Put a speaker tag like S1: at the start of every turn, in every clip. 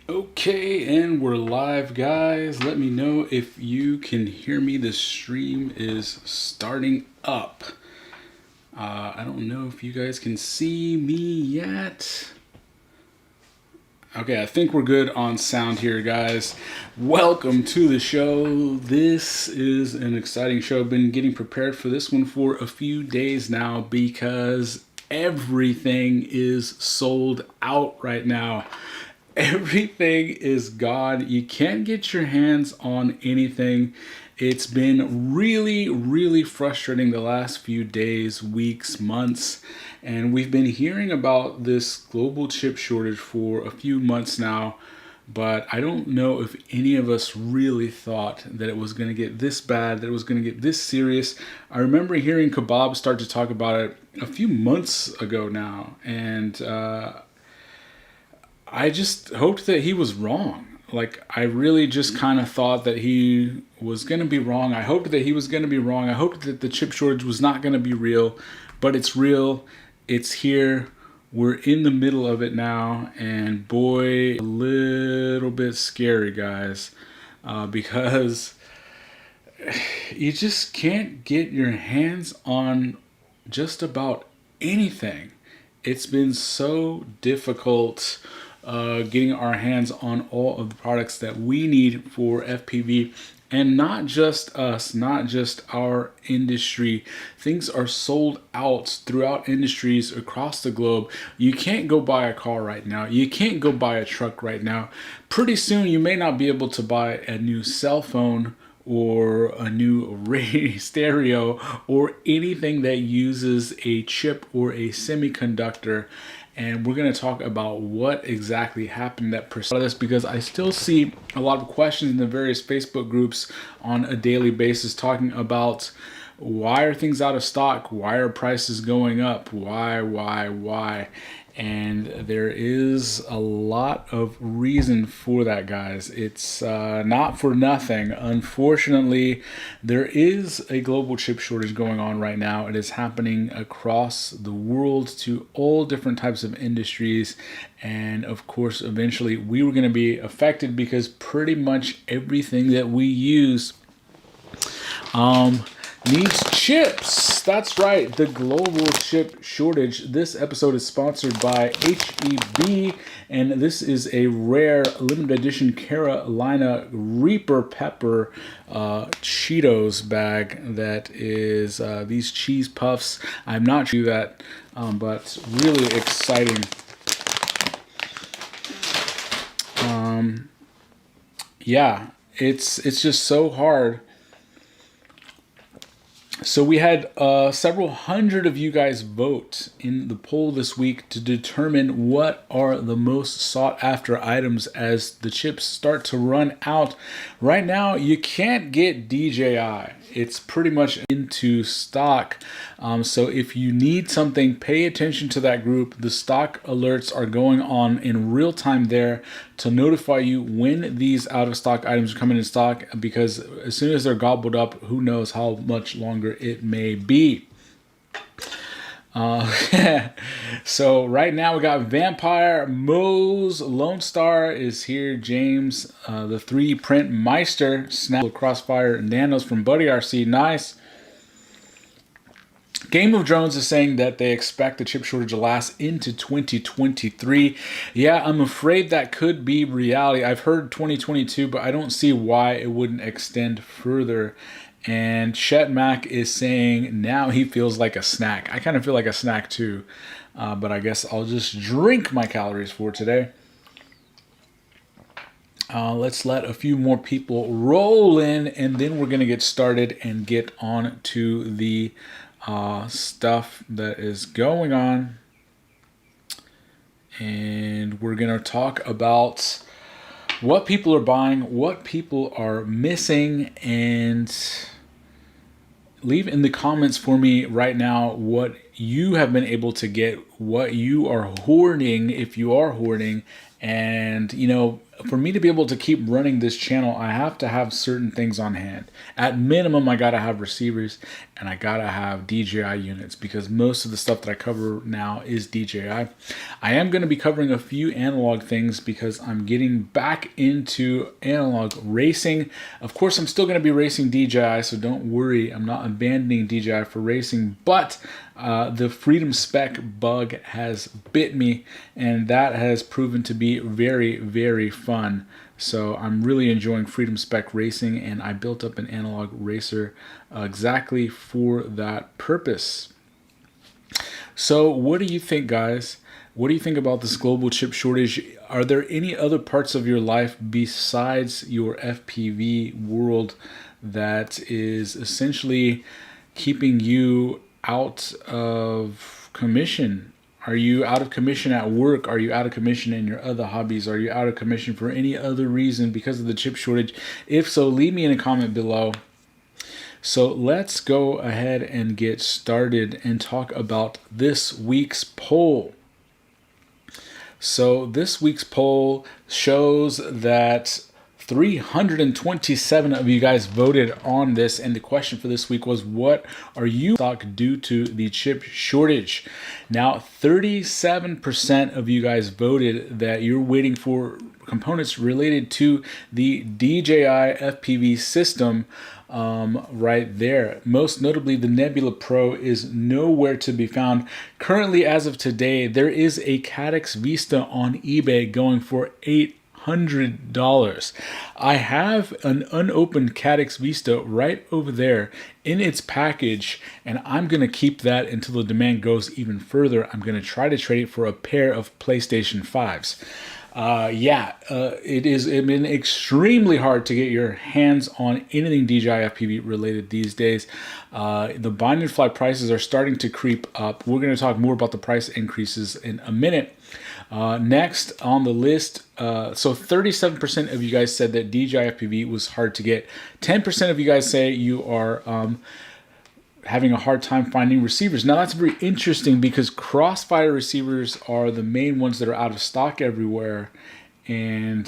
S1: Okay, and we're live, guys. Let me know if you can hear me. The stream is starting up. I don't know if you guys can see me yet. Okay, I think we're good on sound here, guys. Welcome to the show. This is an exciting show. I've been getting prepared for this one for a few days now because everything is sold out right now. Everything is gone. You can't get your hands on anything. It's been really frustrating the last few days, weeks, months, and we've been hearing about this global chip shortage for a few months now, but I don't know if any of us really thought that it was going to get this bad, that it was going to get this serious. I remember hearing Kebab start to talk about it a few months ago now, and I just hoped that he was wrong. Like, I really just kind of thought that he was going to be wrong. I hoped that he was going to be wrong. I hoped that the chip shortage was not going to be real, but it's real. It's here. We're in the middle of it now, and boy, a little bit scary, guys, because you just can't get your hands on just about anything. It's been so difficult getting our hands on all of the products that we need for FPV, and not just us, not just our industry. Things are sold out throughout industries across the globe. You can't go buy a car right now. You can't go buy a truck right now. Pretty soon you may not be able to buy a new cell phone or a new radio stereo or anything that uses a chip or a semiconductor. And we're going to talk about what exactly happened that preceded this, because I still see a lot of questions in the various Facebook groups on a daily basis talking about why are things out of stock? Why are prices going up? Why? And there is a lot of reason for that, guys. It's not for nothing. Unfortunately, there is a global chip shortage going on right now. It is happening across the world to all different types of industries. And of course, eventually we were going to be affected because pretty much everything that we use needs chips. That's right, the global chip shortage. This episode is sponsored by HEB, and this is a rare limited edition Carolina Reaper Pepper Cheetos bag that is these cheese puffs. I'm not sure that, but really exciting. Yeah, it's just so hard. So we had several hundred of you guys vote in the poll this week to determine what are the most sought after items as the chips start to run out. Right now, you can't get DJI. It's pretty much into stock. So if you need something, pay attention to that group. The stock alerts are going on in real time there to notify you when these out of stock items are coming in stock, because as soon as they're gobbled up, who knows how much longer it may be. So right now we got Vampire, Moe's, Lone Star is here, James, the 3D Print Meister, Snap, Crossfire, Nanos from Buddy RC, nice. Game of Drones is saying that they expect the chip shortage to last into 2023. Yeah, I'm afraid that could be reality. I've heard 2022, but I don't see why it wouldn't extend further. And Chet Mack is saying now he feels like a snack. I kind of feel like a snack too, but I guess I'll just drink my calories for today. Let's let a few more people roll in, and then we're going to get started and get on to the stuff that is going on. And we're going to talk about what people are buying, what people are missing, and leave in the comments for me right now what you have been able to get, what you are hoarding, if you are hoarding. And, you know, for me to be able to keep running this channel, I have to have certain things on hand. At minimum, I gotta have receivers and I gotta have DJI units, because most of the stuff that I cover now is DJI. I am gonna be covering a few analog things because I'm getting back into analog racing. Of course, I'm still gonna be racing DJI, so don't worry, I'm not abandoning DJI for racing, but the Freedom Spec bug has bit me, and that has proven to be very, very fun. So I'm really enjoying Freedom Spec racing, and I built up an analog racer exactly for that purpose. So what do you think, guys? What do you think about this global chip shortage? Are there any other parts of your life besides your FPV world that is essentially keeping you out of commission? Are you out of commission at work? Are you out of commission in your other hobbies? Are you out of commission for any other reason because of the chip shortage? If so, leave me in a comment below. So let's go ahead and get started and talk about this week's poll. So this week's poll shows that 327 of you guys voted on this, and the question for this week was, what are you stock due to the chip shortage? Now 37% of you guys voted that you're waiting for components related to the DJI FPV system. Right there. Most notably, the Nebula Pro is nowhere to be found. Currently, as of today, there is a Caddx Vista on eBay going for $800. I have an unopened Caddx Vista right over there in its package, and I'm going to keep that until the demand goes even further. I'm going to try to trade it for a pair of PlayStation 5s. It has been extremely hard to get your hands on anything DJI FPV related these days. The bind and fly prices are starting to creep up. We're going to talk more about the price increases in a minute. Next on the list, so 37% of you guys said that DJI FPV was hard to get. 10% of you guys say you are having a hard time finding receivers. Now that's very interesting because Crossfire receivers are the main ones that are out of stock everywhere, and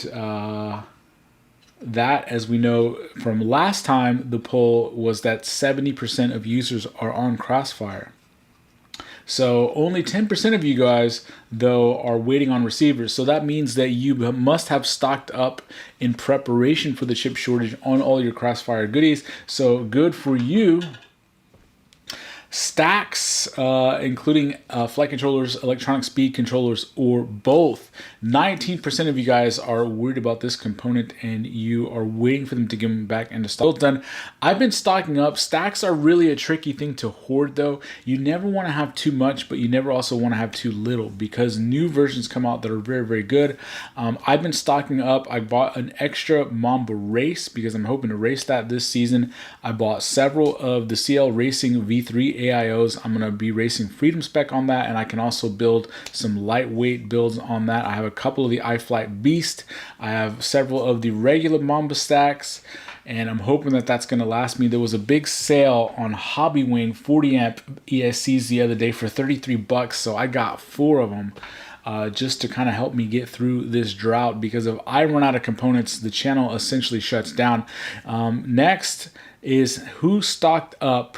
S1: that, as we know from last time, the poll was that 70% of users are on Crossfire. So only 10% of you guys, though, are waiting on receivers. So that means that you must have stocked up in preparation for the chip shortage on all your Crossfire goodies. So good for you. Stacks, including flight controllers, electronic speed controllers, or both. 19% of you guys are worried about this component, and you are waiting for them to give them back into stock. Well done. I've been stocking up. Stacks are really a tricky thing to hoard, though. You never want to have too much, but you never also want to have too little, because new versions come out that are very, very good. I've been stocking up. I bought an extra Mamba race because I'm hoping to race that this season. I bought several of the CL Racing V3 AIOs. I'm going to be racing Freedom Spec on that, and I can also build some lightweight builds on that. I have a couple of the iFlight Beast. I have several of the regular Mamba stacks, and I'm hoping that that's going to last me. There was a big sale on Hobby Wing 40 amp ESCs the other day for 33 bucks, so I got 4 of them. Just to kind of help me get through this drought, because if I run out of components, the channel essentially shuts down. Next is who stocked up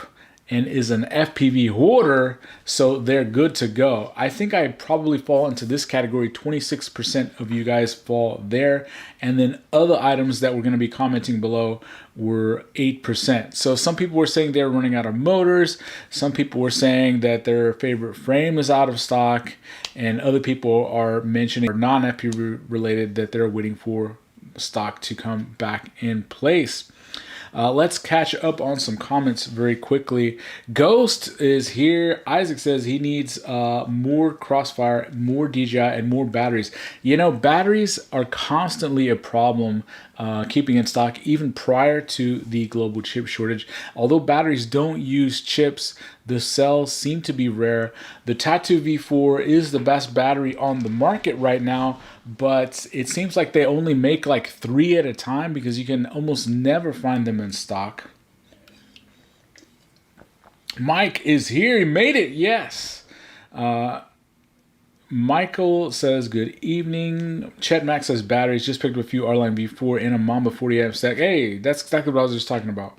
S1: and is an FPV hoarder, so they're good to go. I think I probably fall into this category. 26% of you guys fall there. And then other items that we're going to be commenting below were 8%. So some people were saying they're running out of motors. Some people were saying that their favorite frame is out of stock. And other people are mentioning, non-FPV related, that they're waiting for stock to come back in place. Let's catch up on some comments very quickly. Ghost is here. Isaac says he needs more Crossfire, more DJI, and more batteries. You know, batteries are constantly a problem keeping in stock, even prior to the global chip shortage. Although batteries don't use chips, the cells seem to be rare. The Tattoo V4 is the best battery on the market right now, but it seems like they only make like 3 at a time because you can almost never find them in stock. Mike is here. He made it. Yes. Michael says, good evening. Chet Max says, batteries. Just picked up a few R-Line V4 and a Mamba 40 amp stack. Hey, that's exactly what I was just talking about.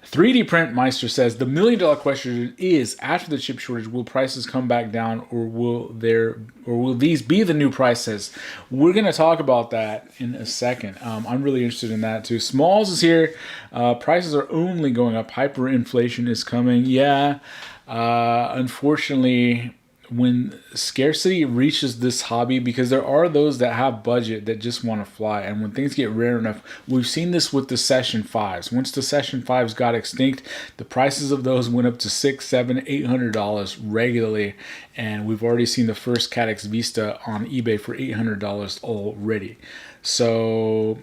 S1: 3D Print Meister says, the $1 million question is, after the chip shortage, will prices come back down, or will these be the new prices? We're going to talk about that in a second. I'm really interested in that too. Smalls is here. Prices are only going up. Hyperinflation is coming. Yeah. Unfortunately, when scarcity reaches this hobby, because there are those that have budget that just want to fly, and when things get rare enough, we've seen this with the Session 5s. Once the Session 5s got extinct, the prices of those went up to $600, $700, $800 regularly, and we've already seen the first Cadex Vista on eBay for $800 already. So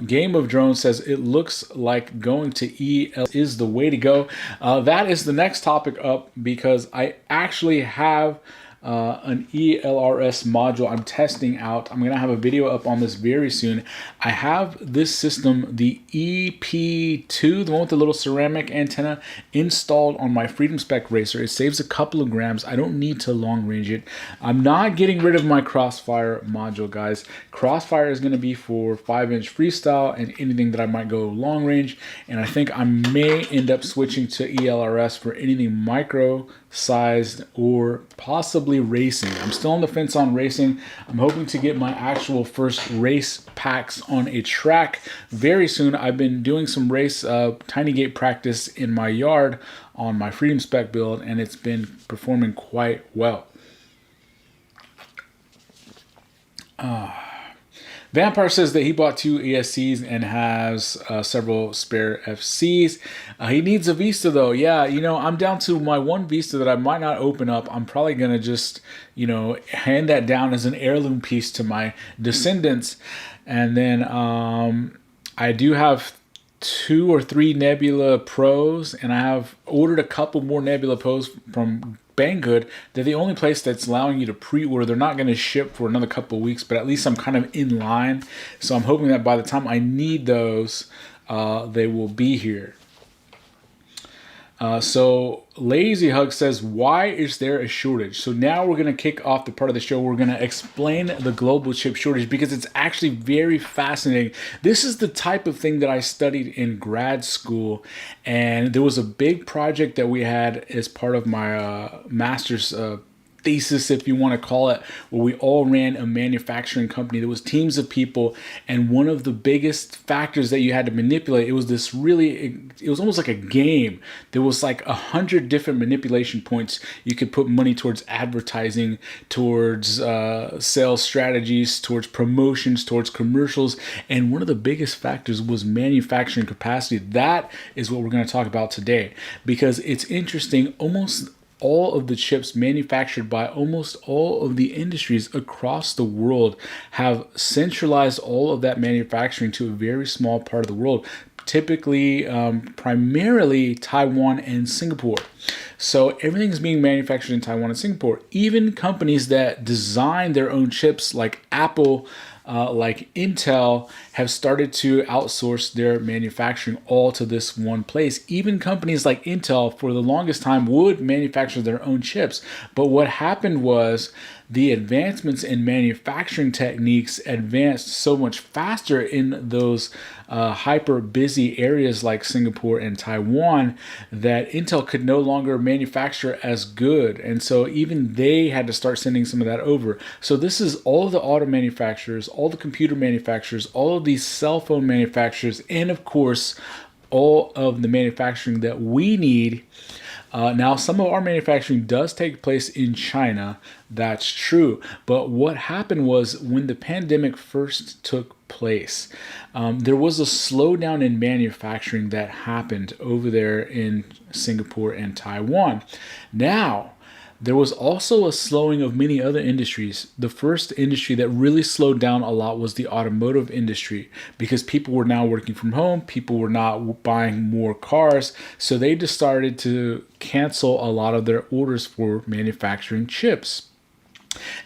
S1: Game of Drones says, it looks like going to ELRS is the way to go. That is the next topic up, because I actually have an ELRS module I'm testing out. I'm going to have a video up on this very soon. I have this system, the EP2, the one with the little ceramic antenna, installed on my Freedom Spec Racer. It saves a couple of grams. I don't need to long range it. I'm not getting rid of my Crossfire module, guys. Crossfire is going to be for 5-inch freestyle and anything that I might go long range. And I think I may end up switching to ELRS for anything micro sized or possibly racing. I'm still on the fence on racing. I'm hoping to get my actual first race packs on a track very soon. I've been doing some race tiny gate practice in my yard on my Freedom Spec build, and it's been performing quite well. Vampire says that he bought 2 ESCs and has several spare FCs. He needs a Vista though. Yeah, you know, I'm down to my one Vista that I might not open up. I'm probably going to just, you know, hand that down as an heirloom piece to my descendants. And then I do have 2 or 3 Nebula Pros, and I have ordered a couple more Nebula Pros from Banggood. They're the only place that's allowing you to pre-order. They're not going to ship for another couple of weeks, but at least I'm kind of in line. So I'm hoping that by the time I need those, they will be here. So Lazy Hug says, why is there a shortage? So now we're going to kick off the part of the show. We're going to explain the global chip shortage, because it's actually very fascinating. This is the type of thing that I studied in grad school, and there was a big project that we had as part of my master's thesis, if you want to call it, where we all ran a manufacturing company. There was teams of people, and one of the biggest factors that you had to manipulate, it was almost like a game. There was like 100 different manipulation points. You could put money towards advertising, towards sales strategies, towards promotions, towards commercials, and one of the biggest factors was manufacturing capacity. That is what we're going to talk about today, because it's interesting. Almost all of the chips manufactured by almost all of the industries across the world have centralized all of that manufacturing to a very small part of the world, typically primarily Taiwan and Singapore. So everything's being manufactured in Taiwan and Singapore. Even companies that design their own chips, like Apple, like Intel, have started to outsource their manufacturing all to this one place. Even companies like Intel, for the longest time, would manufacture their own chips. But what happened was the advancements in manufacturing techniques advanced so much faster in those hyper busy areas like Singapore and Taiwan that Intel could no longer manufacture as good. And so even they had to start sending some of that over. So this is all of the auto manufacturers, all the computer manufacturers, all of these cell phone manufacturers, and of course, all of the manufacturing that we need. Now, some of our manufacturing does take place in China. That's true. But what happened was, when the pandemic first took place, there was a slowdown in manufacturing that happened over there in Singapore and Taiwan. Now, there was also a slowing of many other industries. The first industry that really slowed down a lot was the automotive industry, because people were now working from home. People were not buying more cars. So they just started to cancel a lot of their orders for manufacturing chips.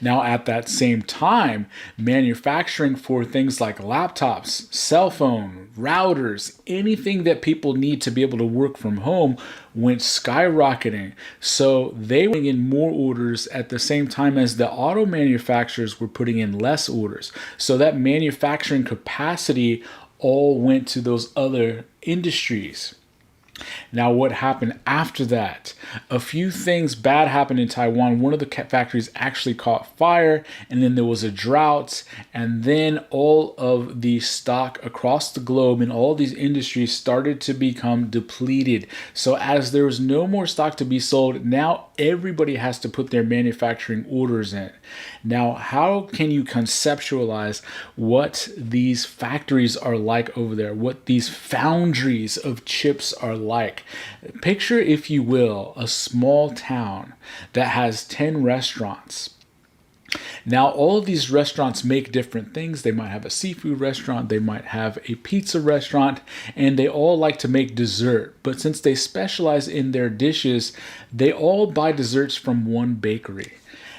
S1: Now, at that same time, manufacturing for things like laptops, cell phone, routers, anything that people need to be able to work from home went skyrocketing. So they were putting in more orders at the same time as the auto manufacturers were putting in less orders. So that manufacturing capacity all went to those other industries. Now, what happened after that? A few things bad happened in Taiwan. One of the factories actually caught fire, and then there was a drought, and then all of the stock across the globe in all these industries started to become depleted. So as there was no more stock to be sold, now everybody has to put their manufacturing orders in. Now, how can you conceptualize what these factories are like over there, what these foundries of chips are like? Picture, if you will, a small town that has 10 restaurants. Now, all of these restaurants make different things. They might have a seafood restaurant, they might have a pizza restaurant, and they all like to make dessert. But since they specialize in their dishes, they all buy desserts from one bakery.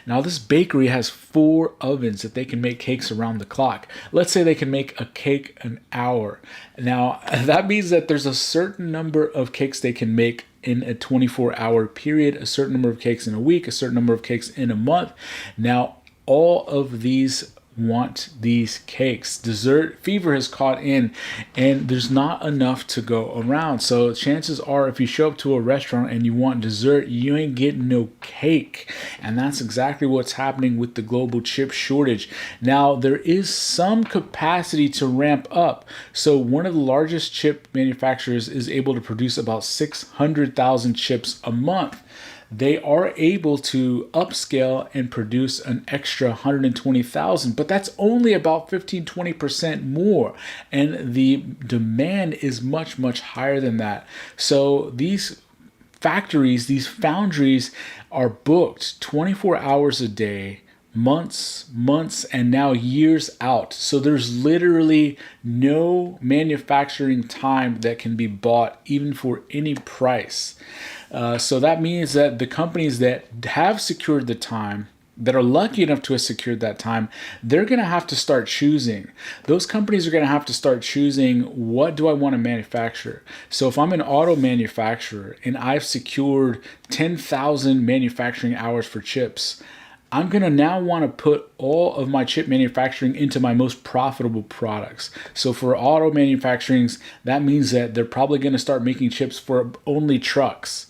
S1: Now, this bakery has 4 ovens that they can make cakes around the clock. Let's say they can make a cake an hour. Now, that means that there's a certain number of cakes they can make in a 24-hour period, a certain number of cakes in a week, a certain number of cakes in a month. Now, all of these want these cakes. Dessert fever has caught in, and there's not enough to go around. So chances are, if you show up to a restaurant and you want dessert, you ain't getting no cake. And that's exactly what's happening with the global chip shortage. Now, there is some capacity to ramp up. So one of the largest chip manufacturers is able to produce about 600,000 chips a month. They are able to upscale and produce an extra 120,000, but that's only about 15-20% more. And the demand is much, much higher than that. So these factories, these foundries are booked 24 hours a day, months, and now years out. So there's literally no manufacturing time that can be bought even for any price. So that means that the companies that have secured the time, that are lucky enough to have secured that time, they're going to have to start choosing. Those companies are going to have to start choosing, what do I want to manufacture? So if I'm an auto manufacturer and I've secured 10,000 manufacturing hours for chips, I'm going to now want to put all of my chip manufacturing into my most profitable products. So for auto manufacturing, that means that they're probably going to start making chips for only trucks,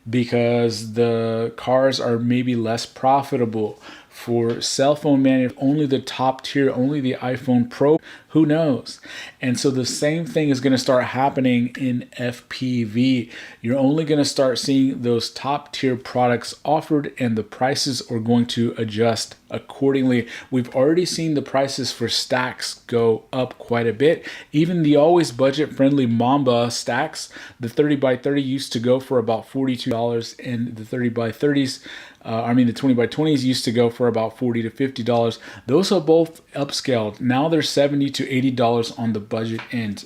S1: because the cars are maybe less profitable. For cell phone only the top tier, only the iPhone Pro, who knows? And so the same thing is going to start happening in FPV. You're only going to start seeing those top tier products offered, and the prices are going to adjust accordingly. We've already seen the prices for stacks go up quite a bit. Even the always budget friendly Mamba stacks, the 30x30 used to go for about $42, and the 30x30s, the 20x20s used to go for about $40 to $50. Those are both upscaled. Now they're $70 to $80 on the budget end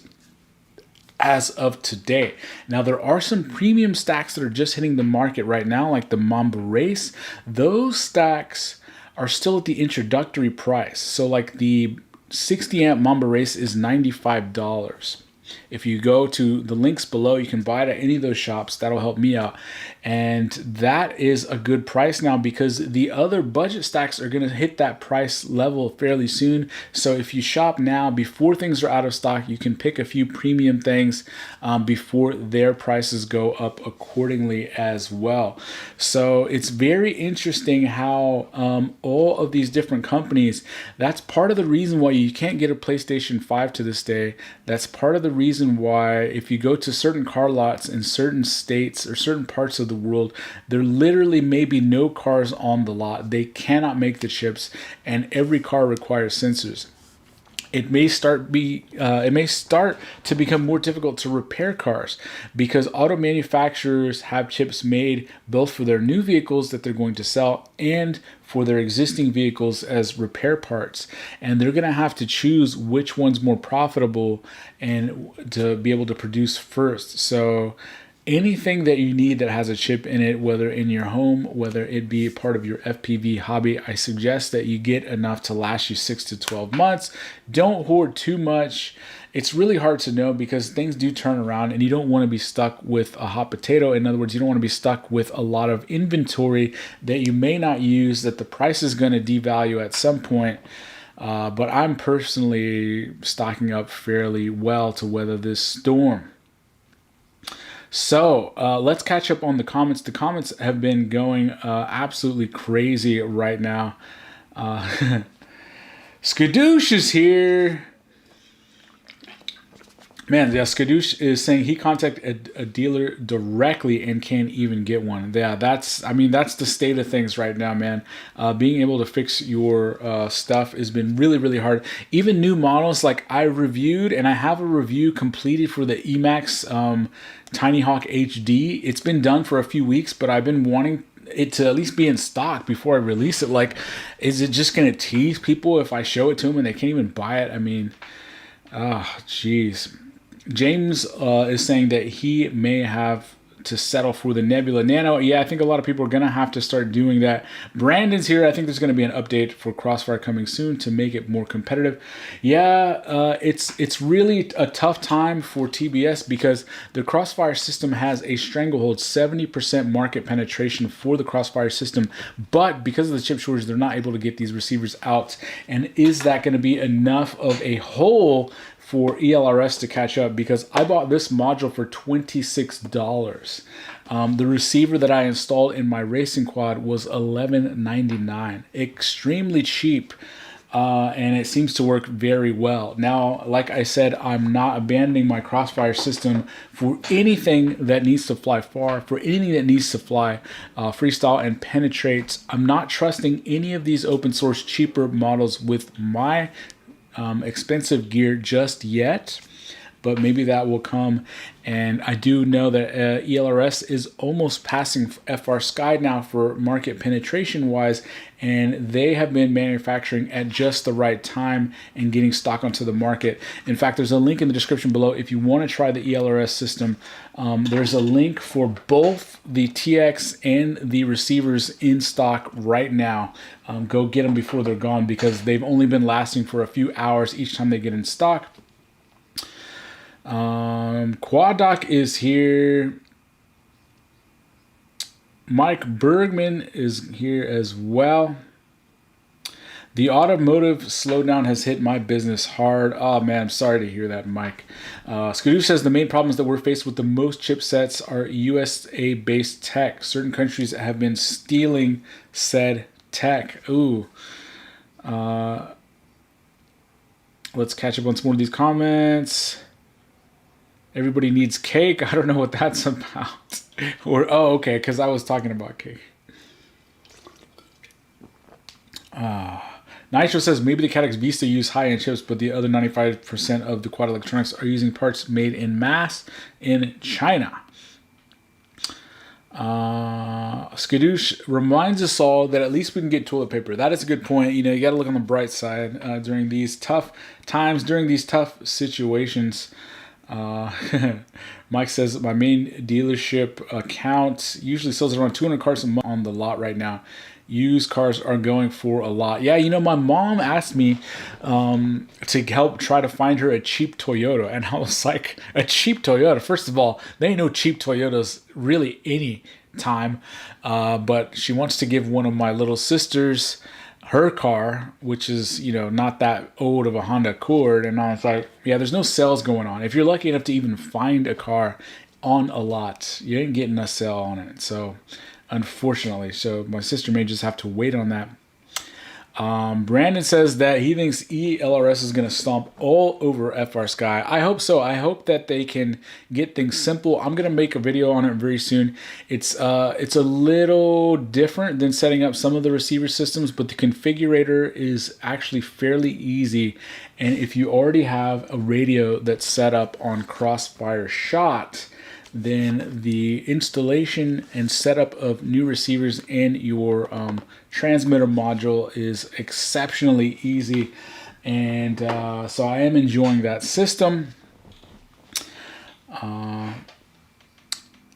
S1: as of today. Now, there are some premium stacks that are just hitting the market right now, like the Mamba Race. Those stacks are still at the introductory price. So like the 60 amp Mamba Race is $95. If you go to the links below, you can buy it at any of those shops. That'll help me out. And that is a good price now, because the other budget stacks are going to hit that price level fairly soon. So if you shop now, before things are out of stock, you can pick a few premium things before their prices go up accordingly as well. So it's very interesting how all of these different companies, that's part of the reason why you can't get a PlayStation 5 to this day. That's part of the reason why if you go to certain car lots in certain states or certain parts of the world, there literally may be no cars on the lot. They cannot make the chips, and every car requires sensors. It may start to become more difficult to repair cars, because auto manufacturers have chips made both for their new vehicles that they're going to sell and for their existing vehicles as repair parts. And they're going to have to choose which one's more profitable and to be able to produce first. So anything that you need that has a chip in it, whether in your home, whether it be part of your FPV hobby, I suggest that you get enough to last you 6 to 12 months. Don't hoard too much. It's really hard to know because things do turn around and you don't want to be stuck with a hot potato. In other words, you don't want to be stuck with a lot of inventory that you may not use, that the price is going to devalue at some point. But I'm personally stocking up fairly well to weather this storm. So let's catch up on the comments. The comments have been going absolutely crazy right now. Skadoosh is here. Man, yeah, Skadoosh is saying he contacted a dealer directly and can't even get one. Yeah, that's the state of things right now, man. Being able to fix your stuff has been really, really hard. Even new models, like I reviewed, and I have a review completed for the Emax Tiny Hawk HD. It's been done for a few weeks, but I've been wanting it to at least be in stock before I release it. Like, is it just going to tease people if I show it to them and they can't even buy it? I mean, jeez. James is saying that he may have to settle for the Nebula Nano. Yeah, I think a lot of people are going to have to start doing that. Brandon's here. I think there's going to be an update for Crossfire coming soon to make it more competitive. Yeah, it's really a tough time for TBS because the Crossfire system has a stranglehold, 70% market penetration for the Crossfire system, but because of the chip shortage, they're not able to get these receivers out. And is that going to be enough of a hole for ELRS to catch up? Because I bought this module for $26. The receiver that I installed in my racing quad was $11.99, extremely cheap, and it seems to work very well. Now, like I said, I'm not abandoning my Crossfire system for anything that needs to fly far, for anything that needs to fly freestyle and penetrates. I'm not trusting any of these open source cheaper models with my expensive gear just yet, but maybe that will come. And I do know that ELRS is almost passing FR Sky now for market penetration wise, and they have been manufacturing at just the right time and getting stock onto the market. In fact, there's a link in the description below if you want to try the ELRS system. There's a link for both the TX and the receivers in stock right now. Go get them before they're gone because they've only been lasting for a few hours each time they get in stock. Quad Doc is here. Mike Bergman is here as well. The automotive slowdown has hit my business hard. Oh man, I'm sorry to hear that, Mike. Skadoo says the main problems that we're faced with the most chipsets are USA-based tech. Certain countries have been stealing said tech. Ooh. Let's catch up on some more of these comments. Everybody needs cake. I don't know what that's about. Or okay, because I was talking about cake. Nitro says maybe the Cadex Vista use high-end chips, but the other 95% of the quad electronics are using parts made in mass in China. Skadoosh reminds us all that at least we can get toilet paper. That is a good point. You know, you got to look on the bright side during these tough times, during these tough situations. Mike says my main dealership account usually sells around 200 cars a month on the lot right now. Used cars are going for a lot. Yeah, you know, my mom asked me to help try to find her a cheap Toyota, and I was like, a cheap Toyota? First of all, there ain't no cheap Toyotas really any time, but she wants to give one of my little sisters her car, which is, you know, not that old of a Honda Accord, and I was like, yeah, there's no sales going on. If you're lucky enough to even find a car on a lot, you ain't getting a sale on it. So unfortunately, so my sister may just have to wait on that. Brandon says that he thinks ELRS is going to stomp all over FR Sky. I hope so. I hope that they can get things simple. I'm going to make a video on it very soon. It's a little different than setting up some of the receiver systems, but the configurator is actually fairly easy. And if you already have a radio that's set up on Crossfire Shot, then the installation and setup of new receivers in your transmitter module is exceptionally easy. And so I am enjoying that system.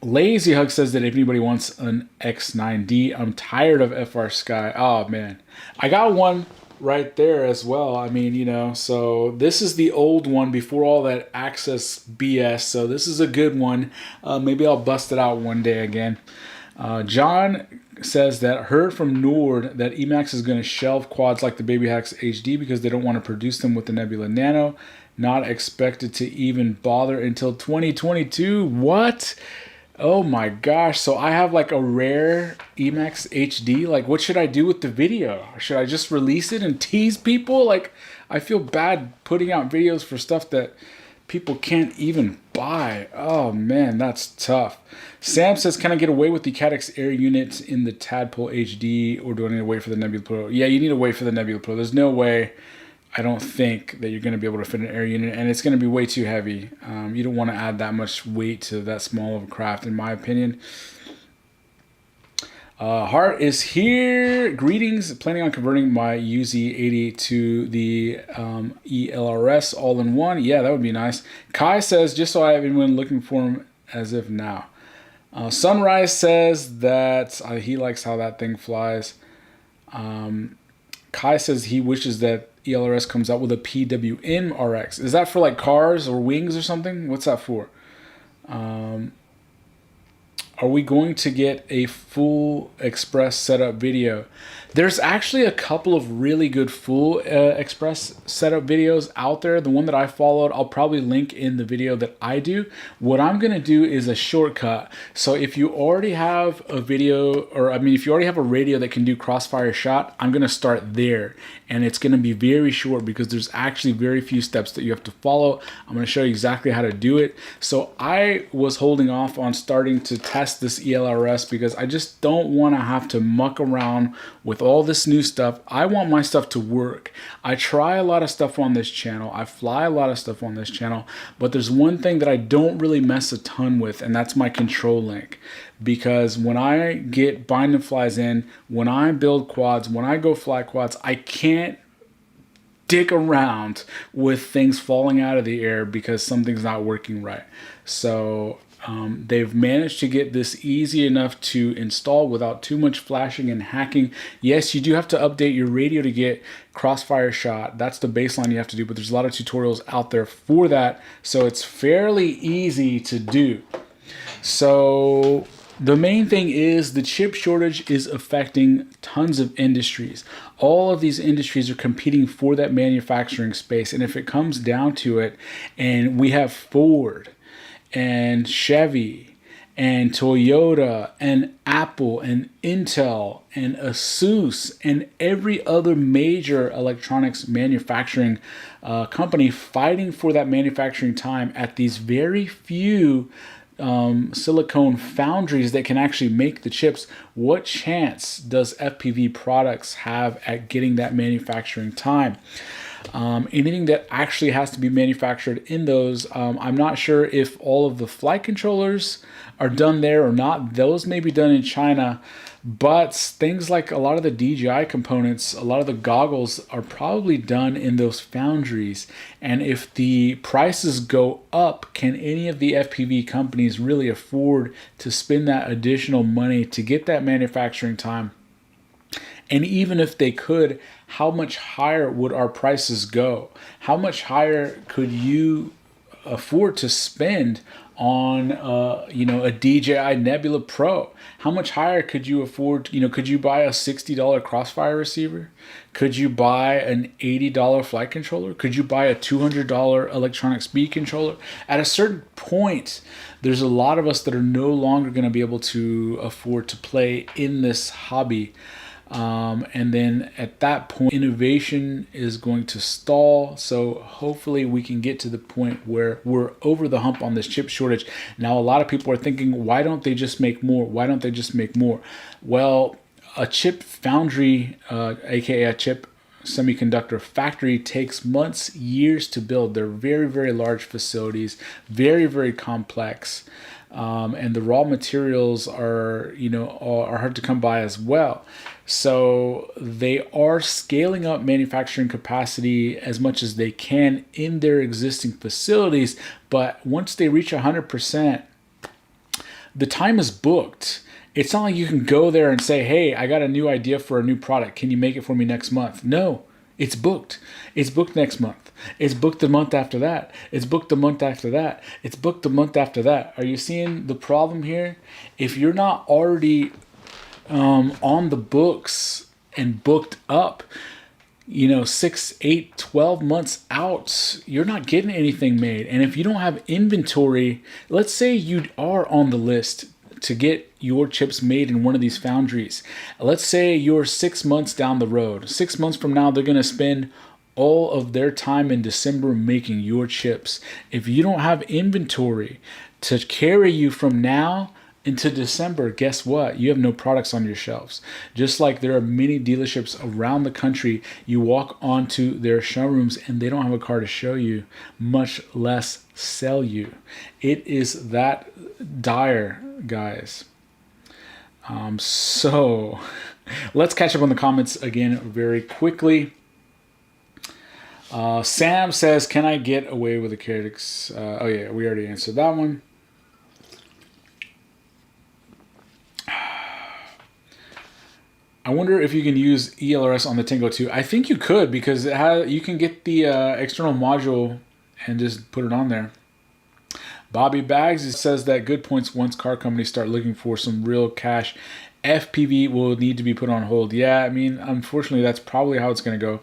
S1: Lazy Hug says that if anybody wants an X9D, I'm tired of FR Sky. Oh man, I got one right there as well. I mean, you know, so this is the old one before all that Access BS. So this is a good one. Maybe I'll bust it out one day again. John says that heard from Nord that Emax is going to shelve quads like the Baby Hacks HD because they don't want to produce them with the Nebula Nano. Not expected to even bother until 2022. What? Oh my gosh. So I have like a rare Emax HD. Like, what should I do with the video? Should I just release it and tease people? Like, I feel bad putting out videos for stuff that people can't even buy. Oh man, that's tough. Sam says, can I get away with the Caddx Air unit in the Tadpole HD, or do I need to wait for the Nebula Pro? Yeah, you need to wait for the Nebula Pro. There's no way, I don't think, that you're going to be able to fit an air unit, and it's going to be way too heavy. You don't want to add that much weight to that small of a craft, in my opinion. Hart is here. Greetings. Planning on converting my UZ80 to the ELRS all-in-one. Yeah, that would be nice. Kai says, just so I have anyone looking for him as if now. Sunrise says that he likes how that thing flies. Kai says he wishes that ELRS comes out with a PWM RX. Is that for like cars or wings or something? What's that for? Are we going to get a full express setup video? There's actually a couple of really good full express setup videos out there. The one that I followed, I'll probably link in the video that I do. What I'm gonna do is a shortcut. So if you already have a video, or I mean, if you already have a radio that can do Crossfire shot, I'm gonna start there. And it's gonna be very short because there's actually very few steps that you have to follow. I'm gonna show you exactly how to do it. So I was holding off on starting to test this ELRS because I just don't wanna have to muck around with all this new stuff. I want my stuff to work. I try a lot of stuff on this channel. I fly a lot of stuff on this channel, but there's one thing that I don't really mess a ton with, and that's my control link. Because when I get bind and flies in, when I build quads, when I go fly quads, I can't dick around with things falling out of the air because something's not working right. So they've managed to get this easy enough to install without too much flashing and hacking. Yes, you do have to update your radio to get Crossfire shot. That's the baseline you have to do, but there's a lot of tutorials out there for that. So it's fairly easy to do. So the main thing is the chip shortage is affecting tons of industries. All of these industries are competing for that manufacturing space. And if it comes down to it, and we have Ford and Chevy and Toyota and Apple and Intel and Asus and every other major electronics manufacturing company fighting for that manufacturing time at these very few silicone foundries that can actually make the chips, what chance does FPV products have at getting that manufacturing time? Anything that actually has to be manufactured in those, I'm not sure if all of the flight controllers are done there or not. Those may be done in China, but things like a lot of the DJI components, a lot of the goggles are probably done in those foundries. And if the prices go up, can any of the FPV companies really afford to spend that additional money to get that manufacturing time? And even if they could, how much higher would our prices go? How much higher could you afford to spend on a DJI Nebula Pro? How much higher could you afford? Could you buy a $60 Crossfire receiver? Could you buy an $80 flight controller? Could you buy a $200 electronic speed controller? At a certain point, there's a lot of us that are no longer going to be able to afford to play in this hobby. And then at that point, innovation is going to stall. So hopefully we can get to the point where we're over the hump on this chip shortage. Now, a lot of people are thinking, why don't they just make more? Why don't they just make more? Well, a chip foundry, aka a chip semiconductor factory, takes months, years to build. They're very, very large facilities, very, very complex. And the raw materials are hard to come by as well. So they are scaling up manufacturing capacity as much as they can in their existing facilities. But once they reach 100%, the time is booked. It's not like you can go there and say, hey, I got a new idea for a new product. Can you make it for me next month? No, it's booked. It's booked next month. It's booked the month after that. It's booked the month after that. It's booked the month after that. Are you seeing the problem here? If you're not already on the books and booked up, 6, 8, 12 months out, you're not getting anything made. And if you don't have inventory, let's say you are on the list to get your chips made in one of these foundries. Let's say you're 6 months down the road. 6 months from now, they're going to spend all of their time in December making your chips. If you don't have inventory to carry you from now into December, guess what? You have no products on your shelves. Just like there are many dealerships around the country, you walk onto their showrooms and they don't have a car to show you, much less sell you. It is that dire, guys. So let's catch up on the comments again very quickly. Sam says, can I get away with the critics? Oh yeah, we already answered that one. I wonder if you can use ELRS on the Tango 2. I think you could, because you can get the external module and just put it on there. Bobby Bags says that good points once car companies start looking for some real cash. FPV will need to be put on hold. Yeah, I mean, unfortunately, that's probably how it's going to go.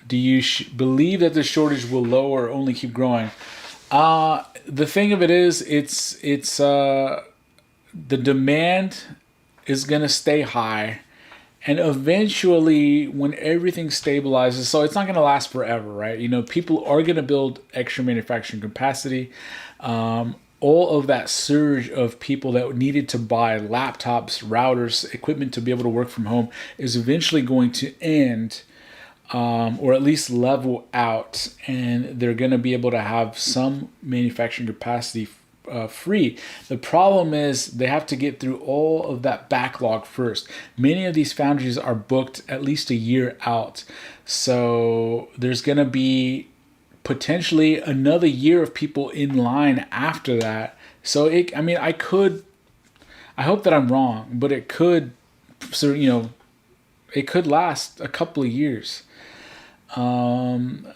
S1: Do you believe that the shortage will lower or only keep growing? The thing of it is, it's the demand is going to stay high, and eventually when everything stabilizes, so it's not going to last forever, right? People are going to build extra manufacturing capacity. All of that surge of people that needed to buy laptops, routers, equipment to be able to work from home is eventually going to end, or at least level out, and they're going to be able to have some manufacturing capacity free. The problem is they have to get through all of that backlog first. Many of these foundries are booked at least a year out. So there's going to be potentially another year of people in line after that. So I hope that I'm wrong, but it could last a couple of years.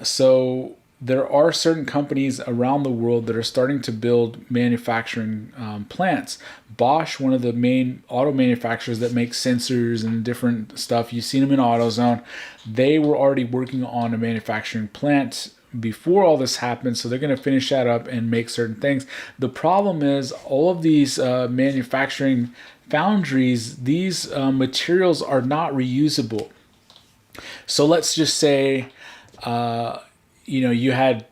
S1: So there are certain companies around the world that are starting to build manufacturing plants. Bosch, one of the main auto manufacturers that make sensors and different stuff, you've seen them in AutoZone. They were already working on a manufacturing plant before all this happened, so they're going to finish that up and make certain things. The problem is all of these manufacturing foundries, these materials are not reusable. So let's just say you had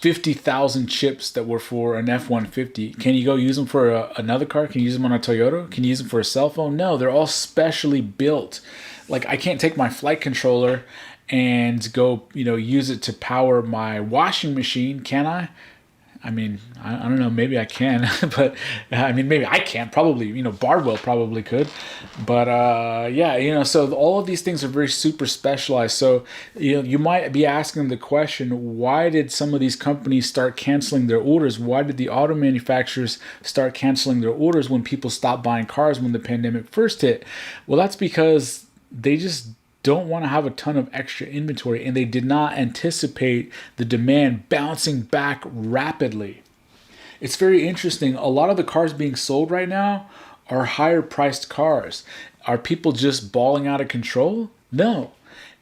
S1: 50,000 chips that were for an F-150. Can you go use them for another car? Can you use them on a Toyota? Can you use them for a cell phone? No, they're all specially built. Like, I can't take my flight controller and go, use it to power my washing machine, can I? I mean, I don't know, maybe I can, but maybe I can't, probably, Bardwell probably could, but so all of these things are very super specialized. So, you might be asking the question, why did some of these companies start canceling their orders? Why did the auto manufacturers start canceling their orders when people stopped buying cars when the pandemic first hit? Well, that's because they just don't want to have a ton of extra inventory, and they did not anticipate the demand bouncing back rapidly. It's very interesting. A lot of the cars being sold right now are higher priced cars. Are people just balling out of control? No.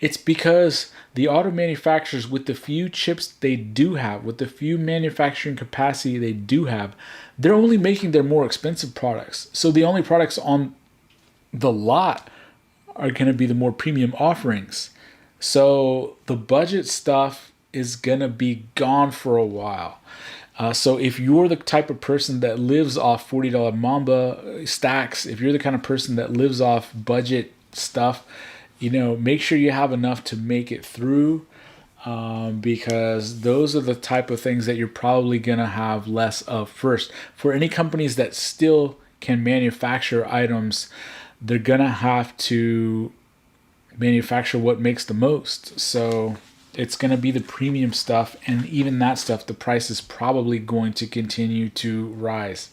S1: It's because the auto manufacturers, with the few chips they do have, with the few manufacturing capacity they do have, they're only making their more expensive products. So the only products on the lot are going to be the more premium offerings. So the budget stuff is going to be gone for a while. So if you're the type of person that lives off $40 Mamba stacks, if you're the kind of person that lives off budget stuff, make sure you have enough to make it through, because those are the type of things that you're probably going to have less of first. For any companies that still can manufacture items, they're going to have to manufacture what makes the most. So It's going to be the premium stuff, and even that stuff, the price is probably going to continue to rise.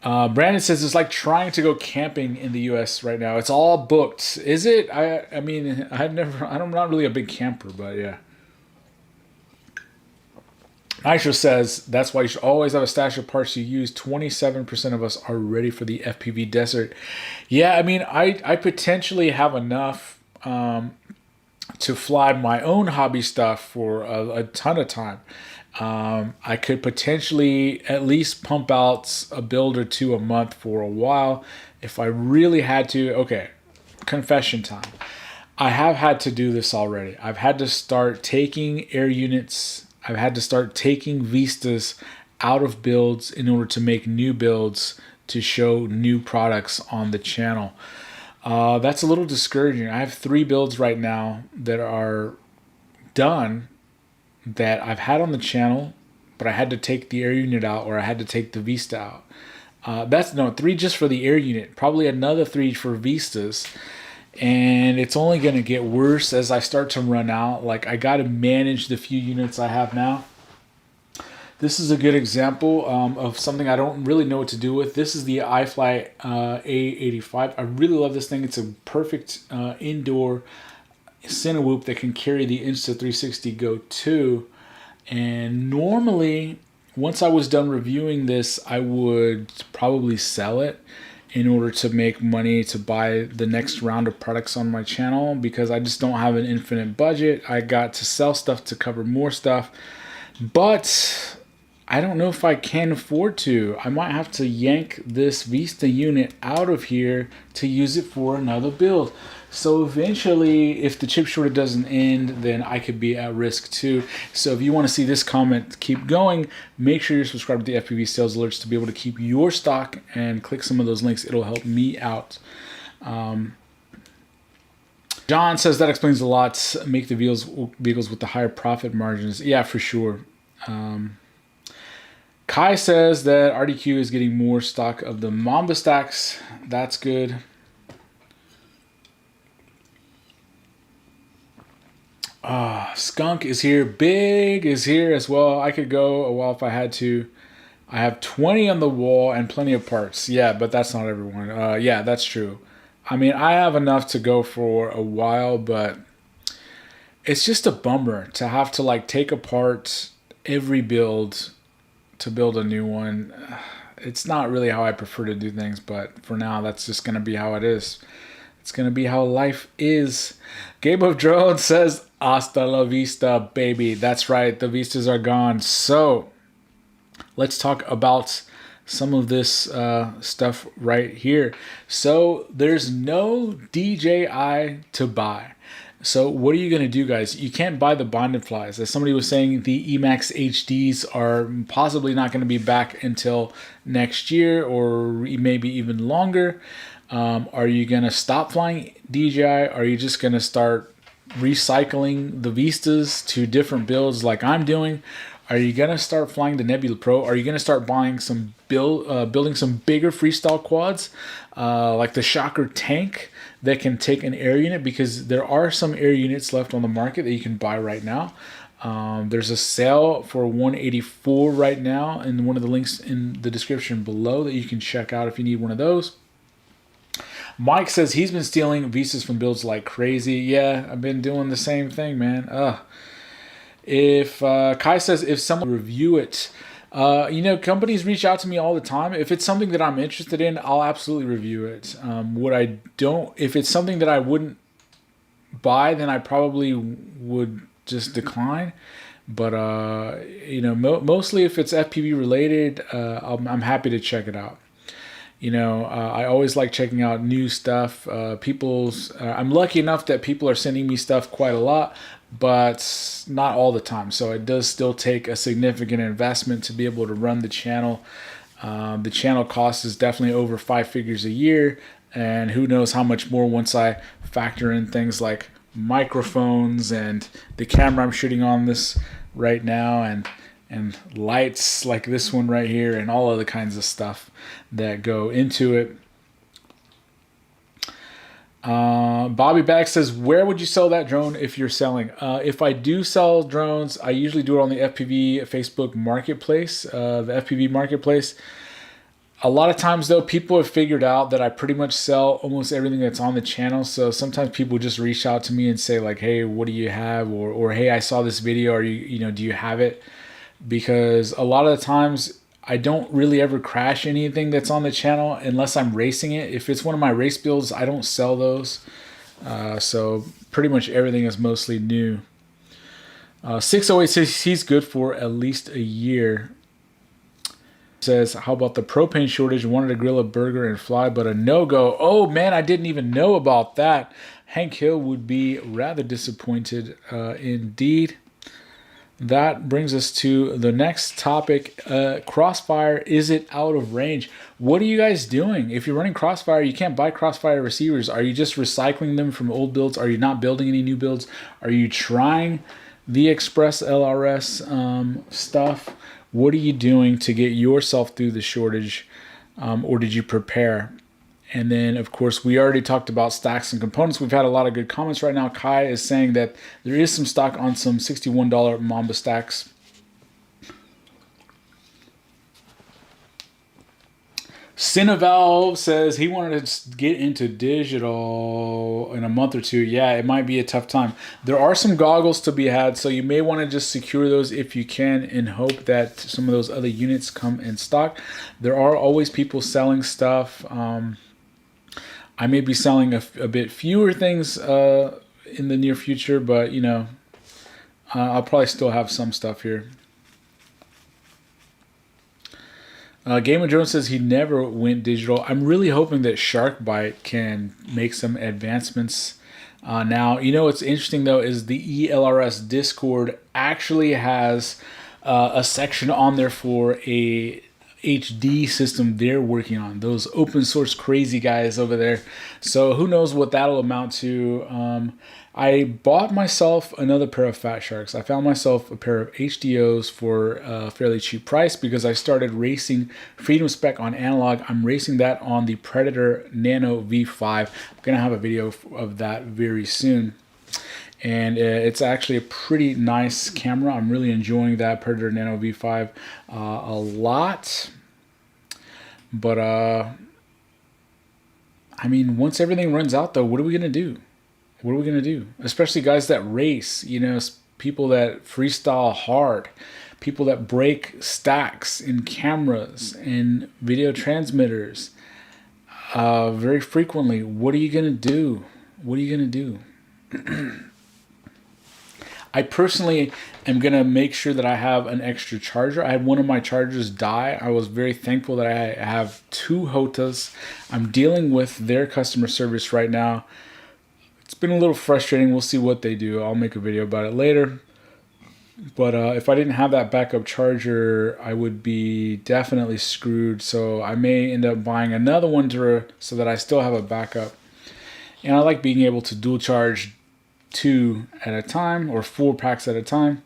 S1: Brandon says it's like trying to go camping in the U.S. right now. It's all booked. Is it? I mean, I'm not really a big camper, but yeah. Nitro says that's why you should always have a stash of parts you use. 27% of us are ready for the FPV desert. Yeah, I mean, I potentially have enough to fly my own hobby stuff for a ton of time. I could potentially at least pump out a build or two a month for a while if I really had to. Okay, confession time. I have had to do this already. I've had to start taking air units. I've had to start taking Vistas out of builds in order to make new builds to show new products on the channel. That's a little discouraging. I have 3 builds right now that are done that I've had on the channel, but I had to take the air unit out, or I had to take the Vista out. That's 3 just for the air unit, probably another 3 for Vistas. And it's only going to get worse as I start to run out. Like, I got to manage the few units I have now. This is a good example of something I don't really know what to do with. This is the iFly A85. I really love this thing. It's a perfect indoor Cinewhoop that can carry the Insta360 Go 2. And normally, once I was done reviewing this, I would probably sell it in order to make money to buy the next round of products on my channel, because I just don't have an infinite budget. I got to sell stuff to cover more stuff, but I don't know if I can afford to. I might have to yank this Vista unit out of here to use it for another build. So eventually, if the chip shortage doesn't end, then I could be at risk too. So if you want to see this comment keep going, make sure you're subscribed to the FPV Sales Alerts to be able to keep your stock, and click some of those links. It'll help me out. John says that explains a lot. Make the vehicles with the higher profit margins. Yeah, for sure. Kai says that RDQ is getting more stock of the Mamba stacks. That's good. Skunk is here. Big is here as well. I could go a while if I had to. I have 20 on the wall and plenty of parts. Yeah, but that's not everyone. Yeah, that's true. I mean, I have enough to go for a while, but it's just a bummer to have to like take apart every build to build a new one. It's not really how I prefer to do things, but for now, that's just going to be how it is. It's going to be how life is. Game of Drones says, hasta la vista, baby. That's right. The Vistas are gone. So let's talk about some of this stuff right here. So there's no DJI to buy. So what are you going to do, guys? You can't buy the bonded flies. As somebody was saying, the Emax HDs are possibly not going to be back until next year, or maybe even longer. Are you going to stop flying DJI? Are you just going to start recycling the Vistas to different builds like I'm doing? Are you going to start flying the Nebula Pro? Are you going to start buying some building some bigger freestyle quads like the Shocker Tank that can take an air unit? Because there are some air units left on the market that you can buy right now. There's a sale for $184 right now, and one of the links in the description below that you can check out if you need one of those. Mike says he's been stealing Vistas from builds like crazy. Yeah, I've been doing the same thing, man. If Kai says if someone review it, companies reach out to me all the time. If it's something that I'm interested in, I'll absolutely review it. If it's something that I wouldn't buy, then I probably would just decline. But mostly if it's FPV related, I'm happy to check it out. I always like checking out new stuff. I'm lucky enough that people are sending me stuff quite a lot, but not all the time. So it does still take a significant investment to be able to run the channel. The channel cost is definitely over 5 figures a year, and who knows how much more once I factor in things like microphones and the camera I'm shooting on this right now, and lights like this one right here, and all other kinds of stuff that go into it. Bobby Bag says, where would you sell that drone if you're selling? If I do sell drones, I usually do it on the FPV Facebook Marketplace, the FPV Marketplace. A lot of times, though, people have figured out that I pretty much sell almost everything that's on the channel. So sometimes people just reach out to me and say, like, hey, what do you have? Or hey, I saw this video. Are do you have it? Because a lot of the times, I don't really ever crash anything that's on the channel unless I'm racing it. If it's one of my race builds, I don't sell those. So pretty much everything is mostly new. 608 says he's good for at least a year. Says, how about the propane shortage? Wanted to grill a burger and fly, but a no-go. Oh, man, I didn't even know about that. Hank Hill would be rather disappointed indeed. That brings us to the next topic. Crossfire, is it out of range? What are you guys doing? If you're running Crossfire, you can't buy Crossfire receivers. Are you just recycling them from old builds? Are you not building any new builds? Are you trying the Express ELRS stuff? What are you doing to get yourself through the shortage? Or did you prepare? And then, of course, we already talked about stacks and components. We've had a lot of good comments right now. Kai is saying that there is some stock on some $61 Mamba stacks. Cineval says he wanted to get into digital in a month or two. Yeah, it might be a tough time. There are some goggles to be had, so you may want to just secure those if you can and hope that some of those other units come in stock. There are always people selling stuff. I may be selling a bit fewer things in the near future, but, I'll probably still have some stuff here. Gamer Jones says he never went digital. I'm really hoping that Sharkbite can make some advancements. Now, what's interesting, though, is the ELRS Discord actually has a section on there for a HD system they're working on. Those open source crazy guys over there. So who knows what that'll amount to. I bought myself another pair of Fat Sharks. I found myself a pair of HDOs for a fairly cheap price because I started racing Freedom Spec on analog. I'm racing that on the Predator Nano V5. I'm going to have a video of that very soon. And it's actually a pretty nice camera. I'm really enjoying that Predator Nano V5 a lot. But, once everything runs out, though, what are we going to do? What are we going to do? Especially guys that race, people that freestyle hard, people that break stacks in cameras and video transmitters very frequently. What are you going to do? What are you going to do? I personally am going to make sure that I have an extra charger. I had one of my chargers die. I was very thankful that I have two Hotas. I'm dealing with their customer service right now. It's been a little frustrating. We'll see what they do. I'll make a video about it later. But if I didn't have that backup charger, I would be definitely screwed. So I may end up buying another one so that I still have a backup. And I like being able to dual charge 2 at a time or 4 packs at a time.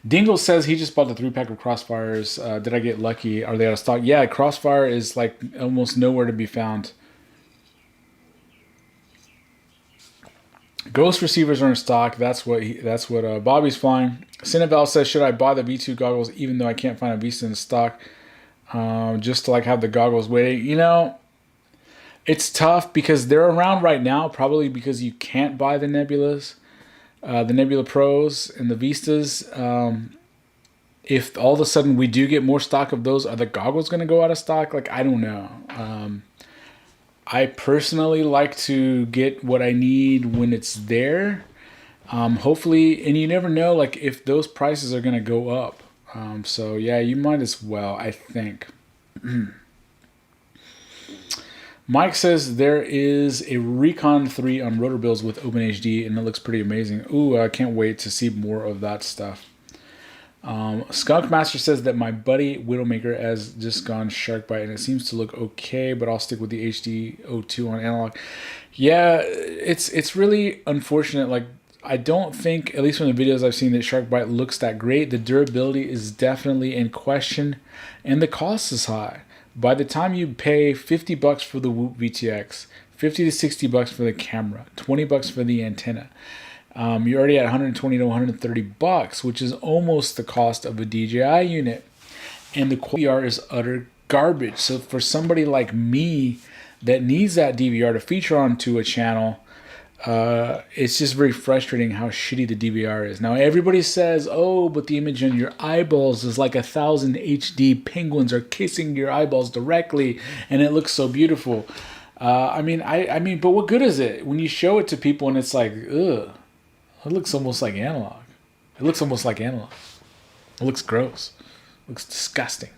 S1: Dingle says he just bought the 3-pack of Crossfires. Did I get lucky? Are they out of stock? Yeah, Crossfire is like almost nowhere to be found. Ghost receivers are in stock. That's what Bobby's flying. Cineval says, should I buy the V2 goggles even though I can't find a Vista in stock? Just to have the goggles waiting. It's tough because they're around right now, probably because you can't buy the Nebulas, the Nebula Pros and the Vistas. If all of a sudden we do get more stock of those, are the goggles going to go out of stock? I don't know. I personally like to get what I need when it's there. Hopefully, and you never know, if those prices are going to go up. So yeah, you might as well, I think. Mike says there is a Recon 3 on rotor bills with OpenHD, and it looks pretty amazing. Ooh, I can't wait to see more of that stuff. Skunk Master says that my buddy Widowmaker has just gone Sharkbite, and it seems to look okay, but I'll stick with the HD02 on analog. Yeah, it's really unfortunate. I don't think, at least from the videos I've seen, that Sharkbite looks that great. The durability is definitely in question, and the cost is high. By the time you pay $50 for the Whoop VTX, 50 to 60 bucks for the camera, 20 bucks for the antenna, you're already at 120 to 130 bucks, which is almost the cost of a DJI unit. And the DVR is utter garbage. So for somebody like me that needs that DVR to feature onto a channel, it's just very frustrating how shitty the DVR is. Now everybody says, oh, but the image on your eyeballs is like 1,000 HD penguins are kissing your eyeballs directly, and it looks so beautiful. I mean, but what good is it when you show it to people and it's like, ugh, it looks almost like analog. It looks almost like analog. It looks gross. It looks disgusting.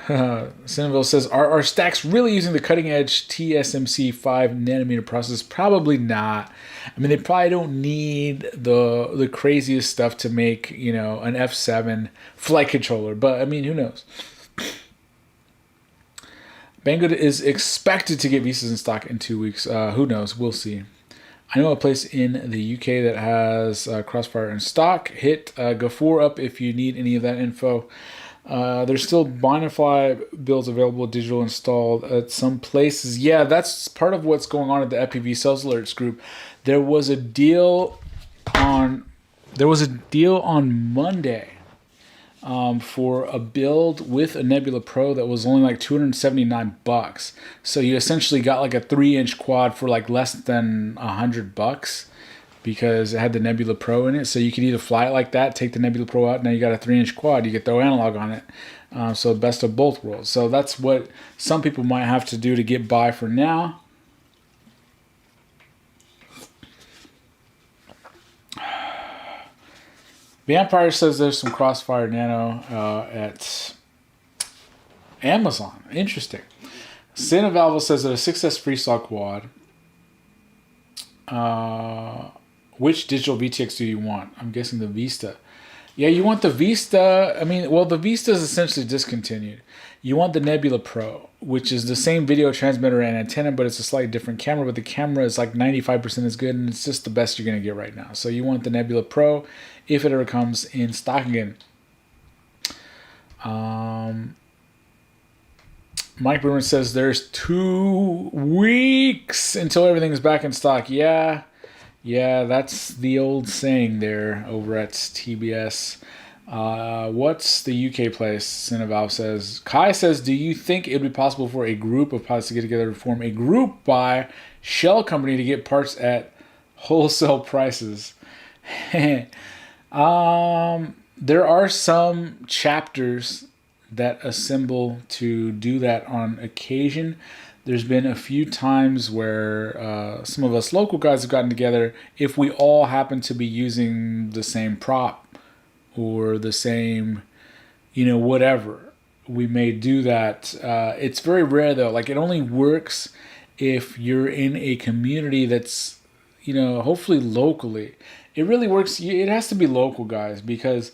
S1: Cineville says, are stacks really using the cutting edge TSMC 5 nanometer process? Probably not. I mean, they probably don't need the craziest stuff to make, you know, an F7 flight controller. But I mean, who knows? Banggood is expected to get visas in stock in 2 weeks. Who knows? We'll see. I know a place in the UK that has Crossfire in stock. Hit Go4 up if you need any of that info. There's still bind and fly builds available, digital installed at some places. Yeah, that's part of what's going on at the FPV Sales Alerts group. There was a deal on Monday for a build with a Nebula Pro that was only like 279 bucks. So you essentially got like a 3-inch quad for like less than $100 because it had the Nebula Pro in it. So you could either fly it like that, take the Nebula Pro out, now you got a 3-inch quad, you could throw analog on it. So best of both worlds. So that's what some people might have to do to get by for now. Vampire says there's some Crossfire Nano at Amazon. Interesting. Cinevalvo says that a 6S freestyle quad. Which digital VTX do you want? I'm guessing the Vista. Yeah, you want the Vista. I mean, well, the Vista is essentially discontinued. You want the Nebula Pro, which is the same video transmitter and antenna, but it's a slightly different camera. But the camera is like 95% as good, and it's just the best you're going to get right now. So you want the Nebula Pro if it ever comes in stock again. Mike Brewer says there's 2 weeks until everything's back in stock. Yeah, that's the old saying there over at TBS. What's the UK place? Cinevalve says. Kai says, do you think it would be possible for a group of pilots to get together to form a group buy shell company to get parts at wholesale prices? There are some chapters that assemble to do that on occasion. There's been a few times where some of us local guys have gotten together. If we all happen to be using the same prop or the same, whatever, we may do that. It's very rare though. Like, it only works if you're in a community that's, hopefully locally. It really works. It has to be local, guys, because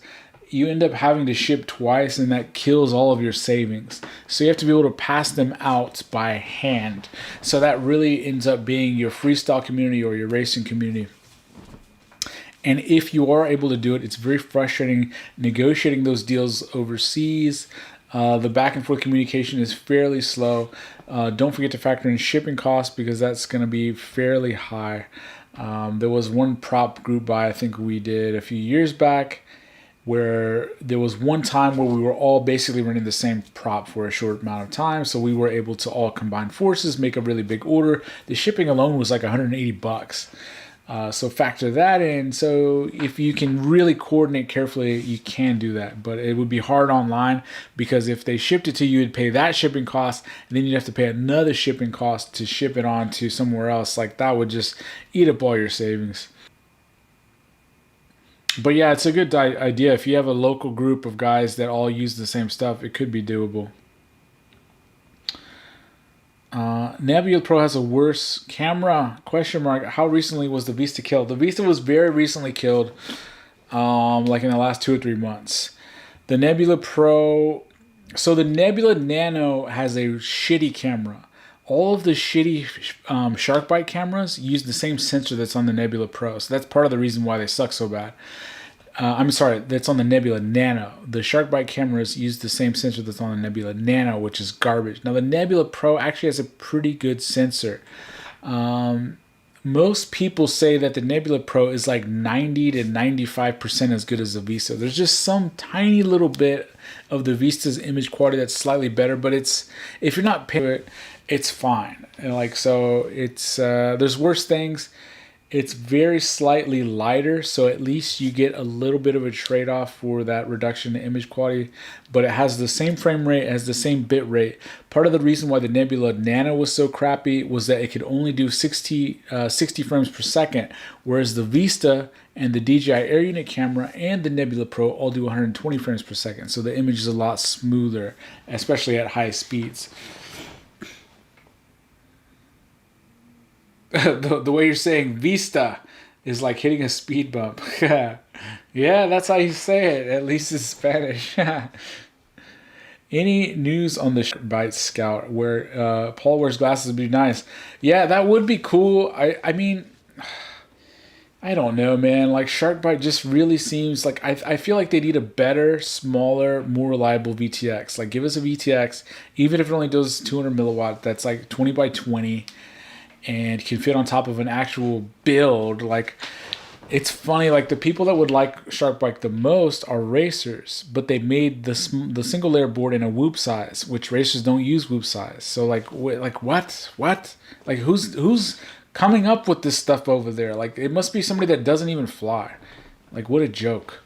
S1: you end up having to ship twice, and that kills all of your savings. So you have to be able to pass them out by hand. So that really ends up being your freestyle community or your racing community. And if you are able to do it, it's very frustrating negotiating those deals overseas. The back and forth communication is fairly slow. Don't forget to factor in shipping costs, because that's going to be fairly high. There was one prop group buy I think we did a few years back, where there was one time where we were all basically running the same prop for a short amount of time. So we were able to all combine forces, make a really big order. The shipping alone was like $180. So factor that in. So if you can really coordinate carefully, you can do that. But it would be hard online, because if they shipped it to you, you'd pay that shipping cost, and then you'd have to pay another shipping cost to ship it on to somewhere else. Like, that would just eat up all your savings. But yeah, it's a good idea. If you have a local group of guys that all use the same stuff, it could be doable. Nebula Pro has a worse camera? ? How recently was the Vista killed? The Vista was very recently killed, like in the last 2 or 3 months. The Nebula Pro, so the Nebula Nano has a shitty camera. All of the shitty shark bite cameras use the same sensor that's on the Nebula Pro. So that's part of the reason why they suck so bad. I'm sorry, that's on the Nebula Nano. The SharkBite cameras use the same sensor that's on the Nebula Nano, which is garbage. Now the Nebula Pro actually has a pretty good sensor. Most people say that the Nebula Pro is like 90 to 95% as good as the Vista. There's just some tiny little bit of the Vista's image quality that's slightly better, but it's, if you're not paying it, it's fine. And like, so it's there's worse things. It's very slightly lighter, so at least you get a little bit of a trade-off for that reduction in image quality, but it has the same frame rate, has the same bit rate. Part of the reason why the Nebula Nano was so crappy was that it could only do 60 frames per second, whereas the Vista and the DJI Air unit camera and the Nebula Pro all do 120 frames per second, so the image is a lot smoother, especially at high speeds. The way you're saying Vista is like hitting a speed bump. Yeah, that's how you say it, at least in Spanish. Any news on the SharkBite Scout where Paul wears glasses would be nice? Yeah, that would be cool. I mean, I don't know, man. Like, SharkBite just really seems like, I feel like they need a better, smaller, more reliable VTX. Like, give us a VTX, even if it only does 200 milliwatt, that's like 20 by 20. And can fit on top of an actual build. Like, it's funny, like the people that would like SharkBite the most are racers, but they made the single layer board in a whoop size, which racers don't use whoop size. So like what? Like who's coming up with this stuff over there? Like, it must be somebody that doesn't even fly. Like, what a joke.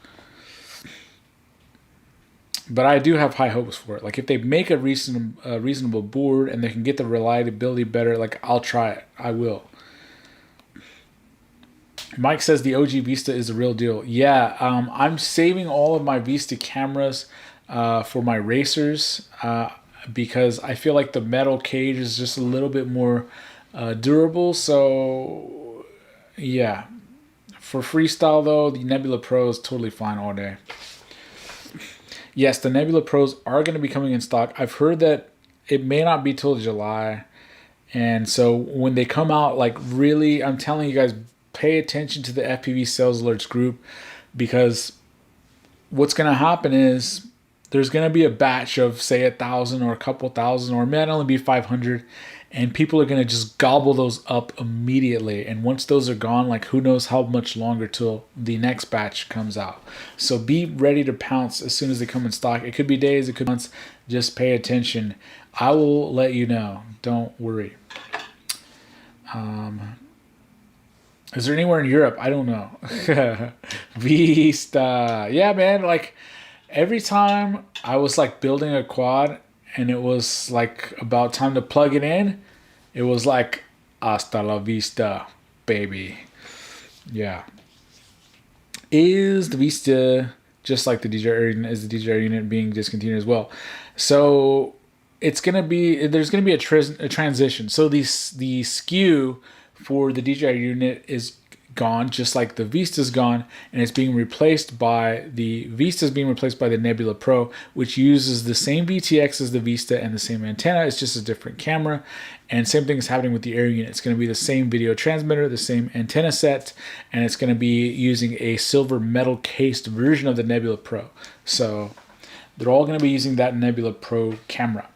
S1: But I do have high hopes for it. Like, if they make a reasonable board and they can get the reliability better, like, I'll try it. I will. Mike says the OG Vista is the real deal. Yeah, I'm saving all of my Vista cameras for my racers because I feel like the metal cage is just a little bit more durable. So, yeah. For freestyle, though, the Nebula Pro is totally fine all day. Yes, the Nebula Pros are going to be coming in stock. I've heard that it may not be till July. And so when they come out, like, really, I'm telling you guys, pay attention to the FPV Sales Alerts group, because what's going to happen is there's going to be a batch of, say, 1,000 or a couple thousand, or it might only be 500. And people are going to just gobble those up immediately. And once those are gone, like, who knows how much longer till the next batch comes out. So be ready to pounce as soon as they come in stock. It could be days, it could be months. Just pay attention. I will let you know. Don't worry. Is there anywhere in Europe? I don't know. Vista. Yeah, man. Like, every time I was, like, building a quad and it was, like, about time to plug it in, it was like, hasta la vista, baby. Yeah. Is the Vista just like the DJI Air unit? Is the DJI unit being discontinued as well? So it's going to be, there's going to be a transition. So the SKU for the DJI unit is gone, just like the Vista's gone, and it's being replaced by the Nebula Pro, which uses the same VTX as the Vista and the same antenna. It's just a different camera. And same thing is happening with the Air unit. It's going to be the same video transmitter, the same antenna set, and it's going to be using a silver metal cased version of the Nebula Pro. So they're all going to be using that Nebula Pro camera.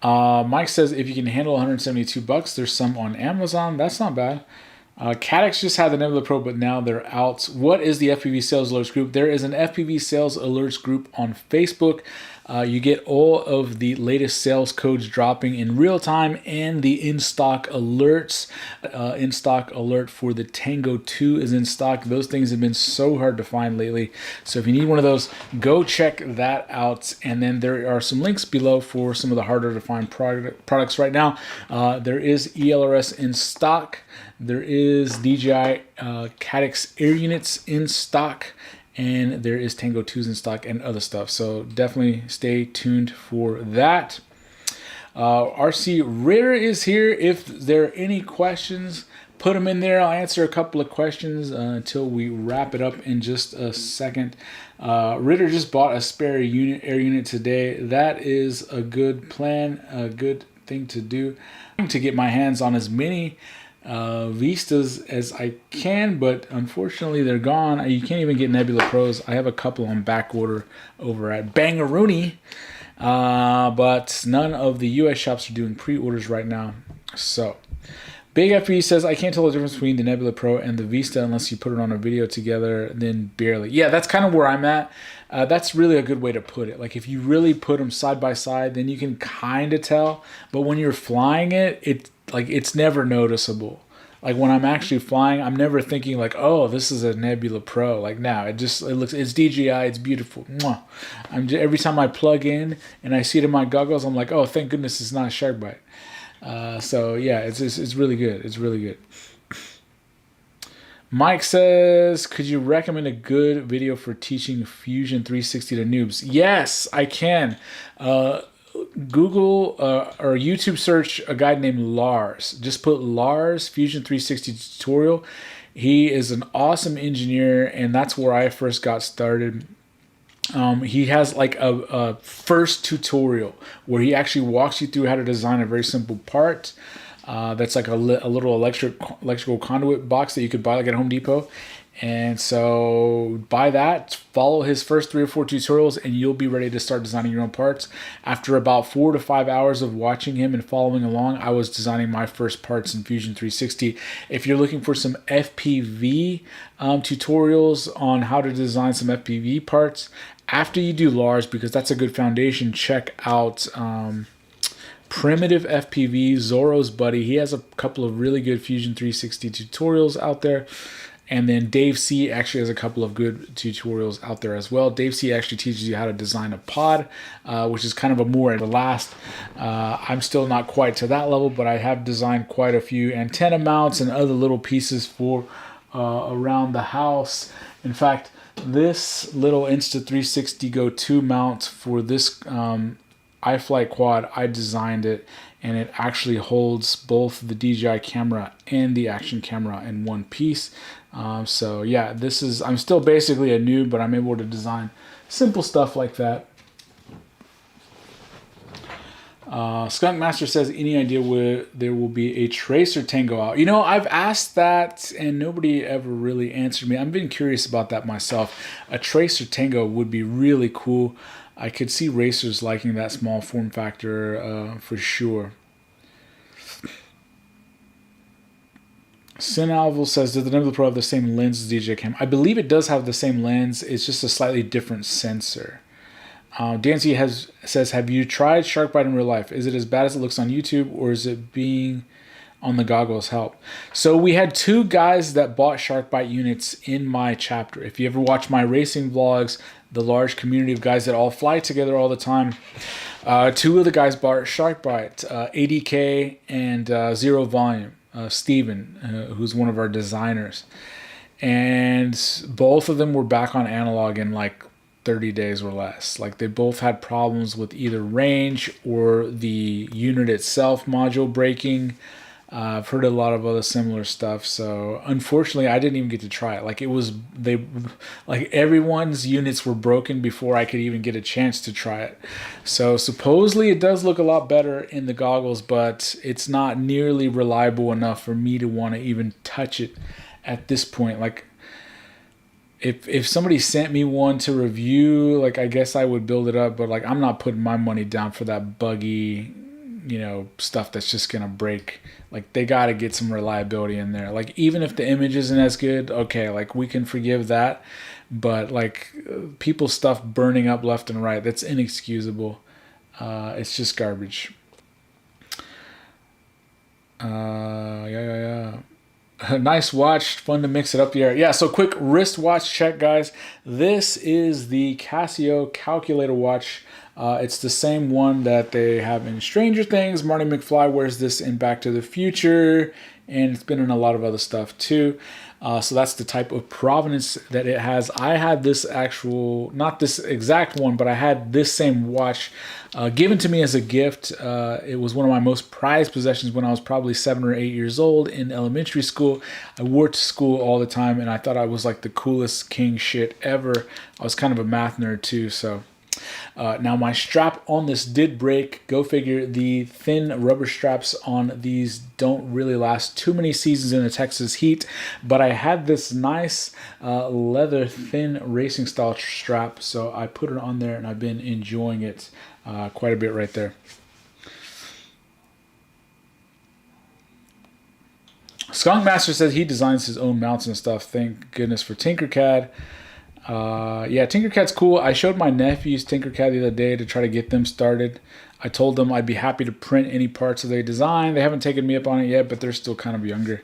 S1: Mike says if you can handle $172, there's some on Amazon. That's not bad. Cadex just had the Nebula Pro, but now they're out. What is the FPV Sales Alerts group? There is an FPV Sales Alerts group on Facebook. You get all of the latest sales codes dropping in real time and the in-stock alerts. In-stock alert for the Tango 2 is in stock. Those things have been so hard to find lately. So if you need one of those, go check that out. And then there are some links below for some of the harder to find products right now. There is ELRS in stock. There is DJI Cadex Air units in stock. And there is Tango 2s in stock and other stuff. So definitely stay tuned for that. RC Ritter is here. If there are any questions, put them in there. I'll answer a couple of questions until we wrap it up in just a second. Ritter just bought a spare air unit today. That is a good plan, a good thing to do. To get my hands on as many Vistas as I can, but unfortunately they're gone. You can't even get Nebula Pros. I have a couple on back order over at Bangaroony, but none of the US shops are doing pre-orders right now. So Big FB says, I can't tell the difference between the Nebula Pro and the Vista unless you put it on a video together, then barely. Yeah, that's kind of where I'm at. That's really a good way to put it. Like, if you really put them side by side, then you can kind of tell. But when you're flying it, it's never noticeable. Like, when I'm actually flying, I'm never thinking like, oh, this is a Nebula Pro. Like, no, it's DJI, it's beautiful. Mwah. Every time I plug in and I see it in my goggles, I'm like, oh, thank goodness it's not a shark bite. So yeah, it's really good. It's really good. Mike says, could you recommend a good video for teaching Fusion 360 to noobs? Yes, I can. Google or YouTube search a guy named Lars. Just put Lars Fusion 360 tutorial. He is an awesome engineer, and that's where I first got started. He has like a first tutorial where he actually walks you through how to design a very simple part. That's like a little electrical conduit box that you could buy like at Home Depot. And so buy that, follow his first 3 or 4 tutorials, and you'll be ready to start designing your own parts. After about 4 to 5 hours of watching him and following along, I was designing my first parts in Fusion 360. If you're looking for some FPV tutorials on how to design some FPV parts, after you do Lars, because that's a good foundation, check out Primitive FPV, Zorro's buddy. He has a couple of really good Fusion 360 tutorials out there. And then Dave C actually has a couple of good tutorials out there as well. Dave C actually teaches you how to design a pod, which is kind of a more at the last. I'm still not quite to that level, but I have designed quite a few antenna mounts and other little pieces for around the house. In fact, this little Insta360 Go 2 mount for this iFlight quad, I designed it, and it actually holds both the DJI camera and the action camera in one piece. So yeah, I'm still basically a noob, but I'm able to design simple stuff like that. Skunk Master says, any idea where there will be a Tracer Tango out? You know, I've asked that and nobody ever really answered me. I've been curious about that myself. A Tracer Tango would be really cool. I could see racers liking that small form factor for sure. Sin Alvel says, does the Nebula Pro have the same lens as DJI Cam? I believe it does have the same lens. It's just a slightly different sensor. Dancy says, have you tried shark bite in real life? Is it as bad as it looks on YouTube, or is it being on the goggles help? So we had 2 guys that bought shark bite units in my chapter. If you ever watch my racing vlogs, the large community of guys that all fly together all the time, 2 of the guys bought shark bite, ADK and Zero Volume. Steven, who's one of our designers, and both of them were back on analog in like 30 days or less. Like, they both had problems with either range or the unit itself module breaking. I've heard a lot of other similar stuff, so unfortunately I didn't even get to try it. Like everyone's units were broken before I could even get a chance to try it. So supposedly it does look a lot better in the goggles, but it's not nearly reliable enough for me to want to even touch it at this point. Like, if somebody sent me one to review, like, I guess I would build it up, but like, I'm not putting my money down for that buggy, stuff that's just gonna break. Like, they gotta get some reliability in there. Like, even if the image isn't as good, okay, like, we can forgive that, but like, people's stuff burning up left and right, that's inexcusable. It's just garbage. Nice watch, fun to mix it up the air. Yeah, so quick wristwatch check, guys. This is the Casio calculator watch. It's the same one that they have in Stranger Things. Marty McFly wears this in Back to the Future, and it's been in a lot of other stuff too. So that's the type of provenance that it has. I had this not this exact one, but I had this same watch given to me as a gift. It was one of my most prized possessions when I was probably 7 or 8 years old in elementary school. I wore it to school all the time, and I thought I was like the coolest king shit ever. I was kind of a math nerd too, so Now my strap on this did break. Go figure. The thin rubber straps on these don't really last too many seasons in the Texas heat, but I had this nice leather thin racing style strap, so I put it on there and I've been enjoying it quite a bit right there. Skunk Master says he designs his own mounts and stuff. Thank goodness for Tinkercad. Yeah, Tinkercad's cool. I showed my nephews Tinkercad the other day to try to get them started. I told them I'd be happy to print any parts that they design. They haven't taken me up on it yet, but they're still kind of younger.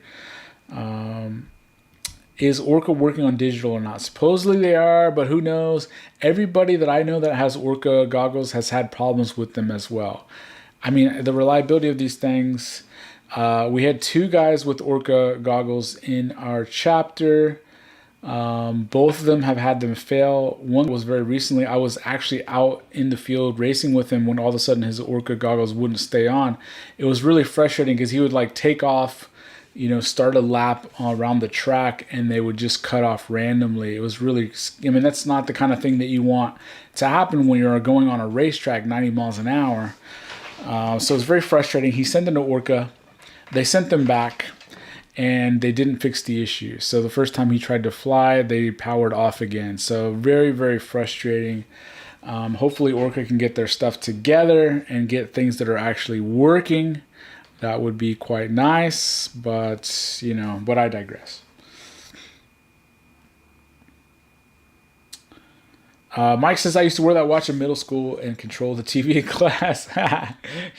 S1: Is Orca working on digital or not? Supposedly they are, but who knows? Everybody that I know that has Orca goggles has had problems with them as well. I mean, the reliability of these things... we had 2 guys with Orca goggles in our chapter. Both of them have had them fail. One was very recently. I was actually out in the field racing with him when all of a sudden his Orca goggles wouldn't stay on. It was really frustrating because he would like take off, you know, start a lap around the track and they would just cut off randomly. It was really, I mean, that's not the kind of thing that you want to happen when you're going on a racetrack 90 miles an hour. So it was very frustrating. He sent them to Orca. They sent them back, and they didn't fix the issue. So the first time he tried to fly, they powered off again. So very, very frustrating. Hopefully Orca can get their stuff together and get things that are actually working. That would be quite nice, but, you know, but I digress. Mike says, I used to wear that watch in middle school and control the TV in class.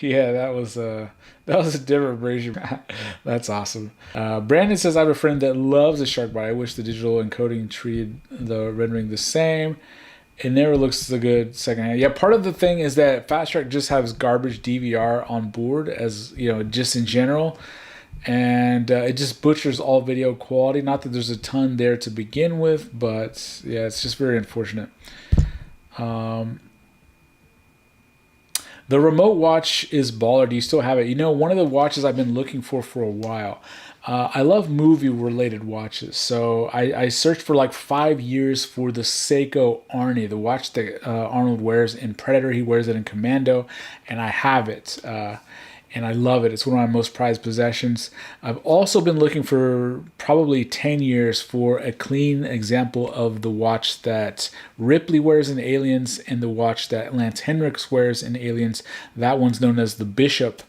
S1: Yeah, that was a different version. That's awesome. Brandon says, I have a friend that loves a shark bite. I wish the digital encoding treated the rendering the same. It never looks so good secondhand. Yeah, part of the thing is that Fast Track just has garbage DVR on board, as you know, just in general. And it just butchers all video quality. Not that there's a ton there to begin with, but yeah, it's just very unfortunate. The remote watch is baller. Do you still have it? You know, one of the watches I've been looking for a while. I love movie-related watches. So I searched for like 5 years for the Seiko Arnie, the watch that Arnold wears in Predator. He wears it in Commando, and I have it. And I love it. It's one of my most prized possessions. I've also been looking for probably 10 years for a clean example of the watch that Ripley wears in Aliens and the watch that Lance Henriksen wears in Aliens. That one's known as the Bishop.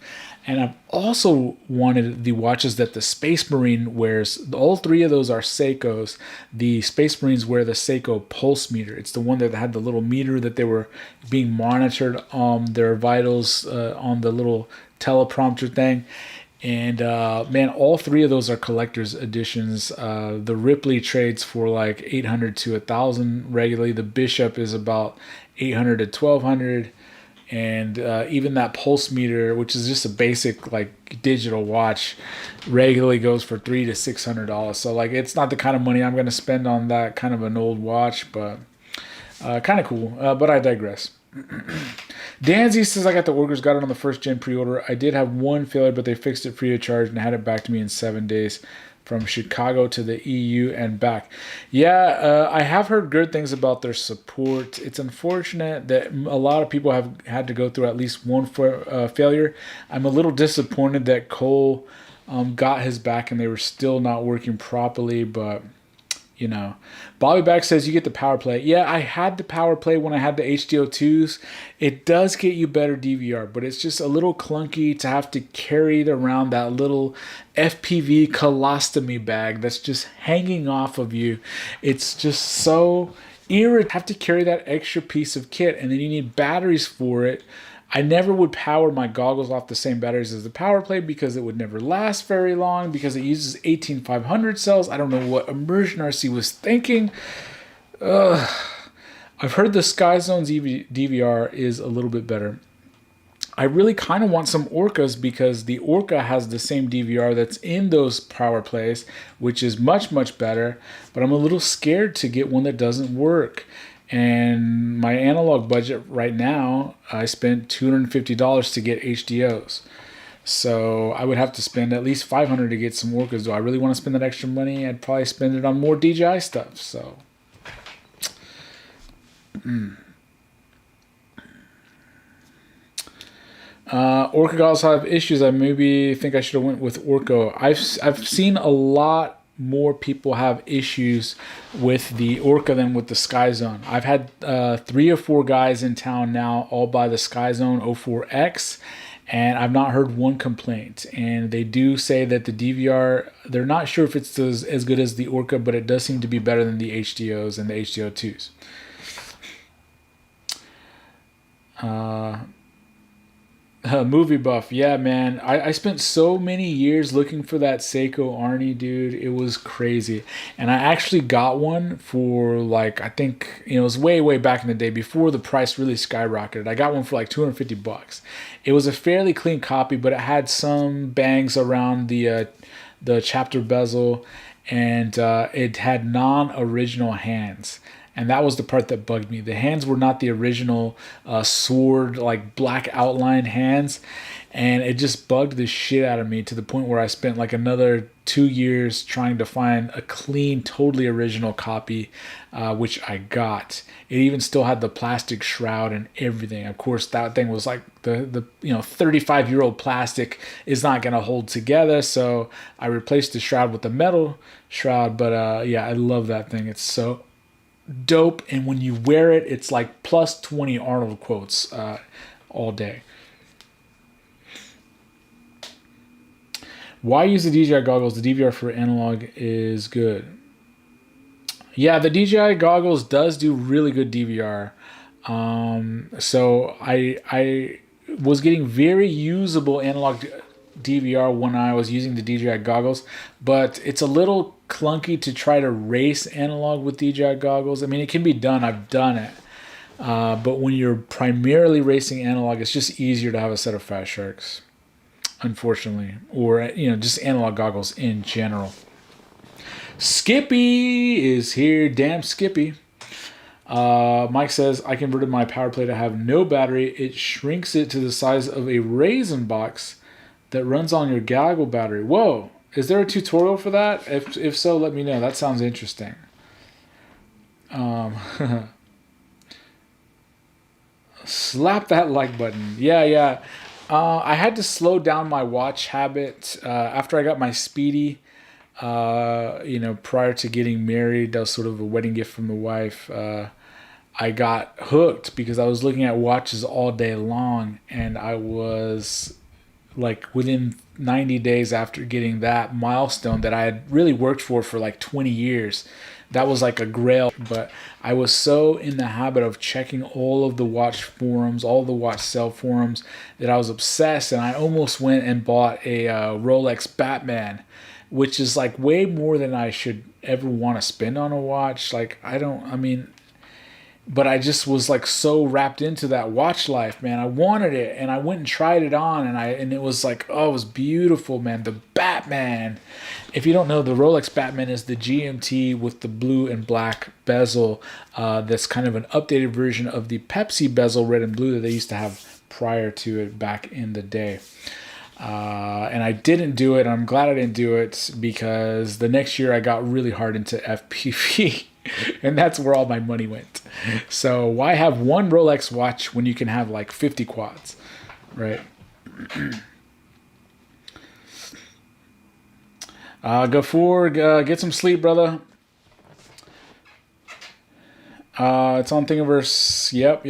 S1: And I've also wanted the watches that the Space Marine wears. All 3 of those are Seikos. The Space Marines wear the Seiko Pulse Meter. It's the one that had the little meter that they were being monitored on their vitals on the little teleprompter thing. And man, all 3 of those are collector's editions. The Ripley trades for like $800 to $1,000 regularly. The Bishop is about $800 to $1,200. And even that pulse meter, which is just a basic like digital watch, regularly goes for $300 to $600. So like, it's not the kind of money I'm going to spend on that kind of an old watch, but kind of cool. But I digress. Danzy says, I got the orders, got it on the first gen pre-order. I did have one failure, but they fixed it free of charge and had it back to me in 7 days. From Chicago to the EU and back. Yeah, I have heard good things about their support. It's unfortunate that a lot of people have had to go through at least one failure. I'm a little disappointed that Cole got his back and they were still not working properly, but you know. Bobby Back says you get the power play. Yeah, I had the power play when I had the HDO2s. It does get you better DVR, but it's just a little clunky to have to carry it around that little FPV colostomy bag that's just hanging off of you. It's just so irritating. Have to carry that extra piece of kit, and then you need batteries for it. I never would power my goggles off the same batteries as the power play because it would never last very long because it uses 18500 cells. I don't know what Immersion RC was thinking. I've heard the Sky Zone's DVR is a little bit better. I really kind of want some Orcas because the Orca has the same DVR that's in those power plays, which is much, much better. But I'm a little scared to get one that doesn't work. And my analog budget right now, I spent $250 to get HDOs. So I would have to spend at least $500 to get some Orcas. Do I really want to spend that extra money? I'd probably spend it on more DJI stuff. So, Orca goggles have issues. I maybe think I should have went with Orco. I've seen a lot more people have issues with the Orca than with the Sky Zone. I've had 3 or 4 guys in town now, all buy the Sky Zone 04X, and I've not heard one complaint. And they do say that the DVR, they're not sure if it's as good as the Orca, but it does seem to be better than the HDOs and the HDO2s. Movie buff, yeah, man. I spent so many years looking for that Seiko Arnie, dude. It was crazy, and I actually got one for like, I think, it was way back in the day before the price really skyrocketed. I got one for like $250. It was a fairly clean copy, but it had some bangs around the chapter bezel, and it had non-original hands. And that was the part that bugged me. The hands were not the original sword, like black outline hands. And it just bugged the shit out of me to the point where I spent like another 2 years trying to find a clean, totally original copy, which I got. It even still had the plastic shroud and everything. Of course, that thing was like the 35-year-old plastic is not going to hold together. So I replaced the shroud with the metal shroud. But yeah, I love that thing. It's so dope, and when you wear it, it's like plus 20 Arnold quotes all day. Why use the DJI goggles? The DVR for analog is good. Yeah, the DJI goggles does do really good DVR. So I was getting very usable analog DVR when I was using the DJI goggles, but it's a little clunky to try to race analog with DJI goggles. I mean, it can be done. I've done it. But when you're primarily racing analog, it's just easier to have a set of Fast Sharks, unfortunately, or just analog goggles in general. Skippy is here. Damn Skippy. Mike says, I converted my power play to have no battery. It shrinks it to the size of a raisin box that runs on your goggle battery. Whoa. Is there a tutorial for that? If so, let me know. That sounds interesting. Slap that like button. Yeah. I had to slow down my watch habit after I got my Speedy. Prior to getting married, that was sort of a wedding gift from the wife. I got hooked because I was looking at watches all day long, and I was like within 90 days after getting that milestone that I had really worked for like 20 years. That was like a grail, but I was so in the habit of checking all of the watch forums, all the watch sell forums, that I was obsessed, and I almost went and bought a Rolex Batman, which is like way more than I should ever want to spend on a watch. But I just was like so wrapped into that watch life, man. I wanted it, and I went and tried it on, and it was like, oh, it was beautiful, man. The Batman. If you don't know, the Rolex Batman is the GMT with the blue and black bezel. That's kind of an updated version of the Pepsi bezel, red and blue, that they used to have prior to it back in the day. And I didn't do it. I'm glad I didn't do it, because the next year I got really hard into FPV. And that's where all my money went. So why have one Rolex watch when you can have like 50 quads, right? Gafoor, get some sleep, brother. It's on Thingiverse. Yep.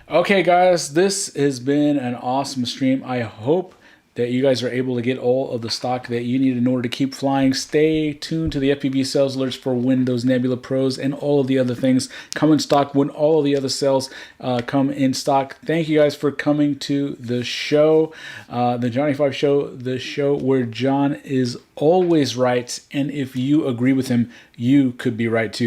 S1: Okay, guys, this has been an awesome stream. I hope that you guys are able to get all of the stock that you need in order to keep flying. Stay tuned to the FPV sales alerts for when those Nebula Pros and all of the other things come in stock, when all of the other sales come in stock. Thank you guys for coming to the show, the Johnny 5 Show, the show where John is always right, and if you agree with him, you could be right too.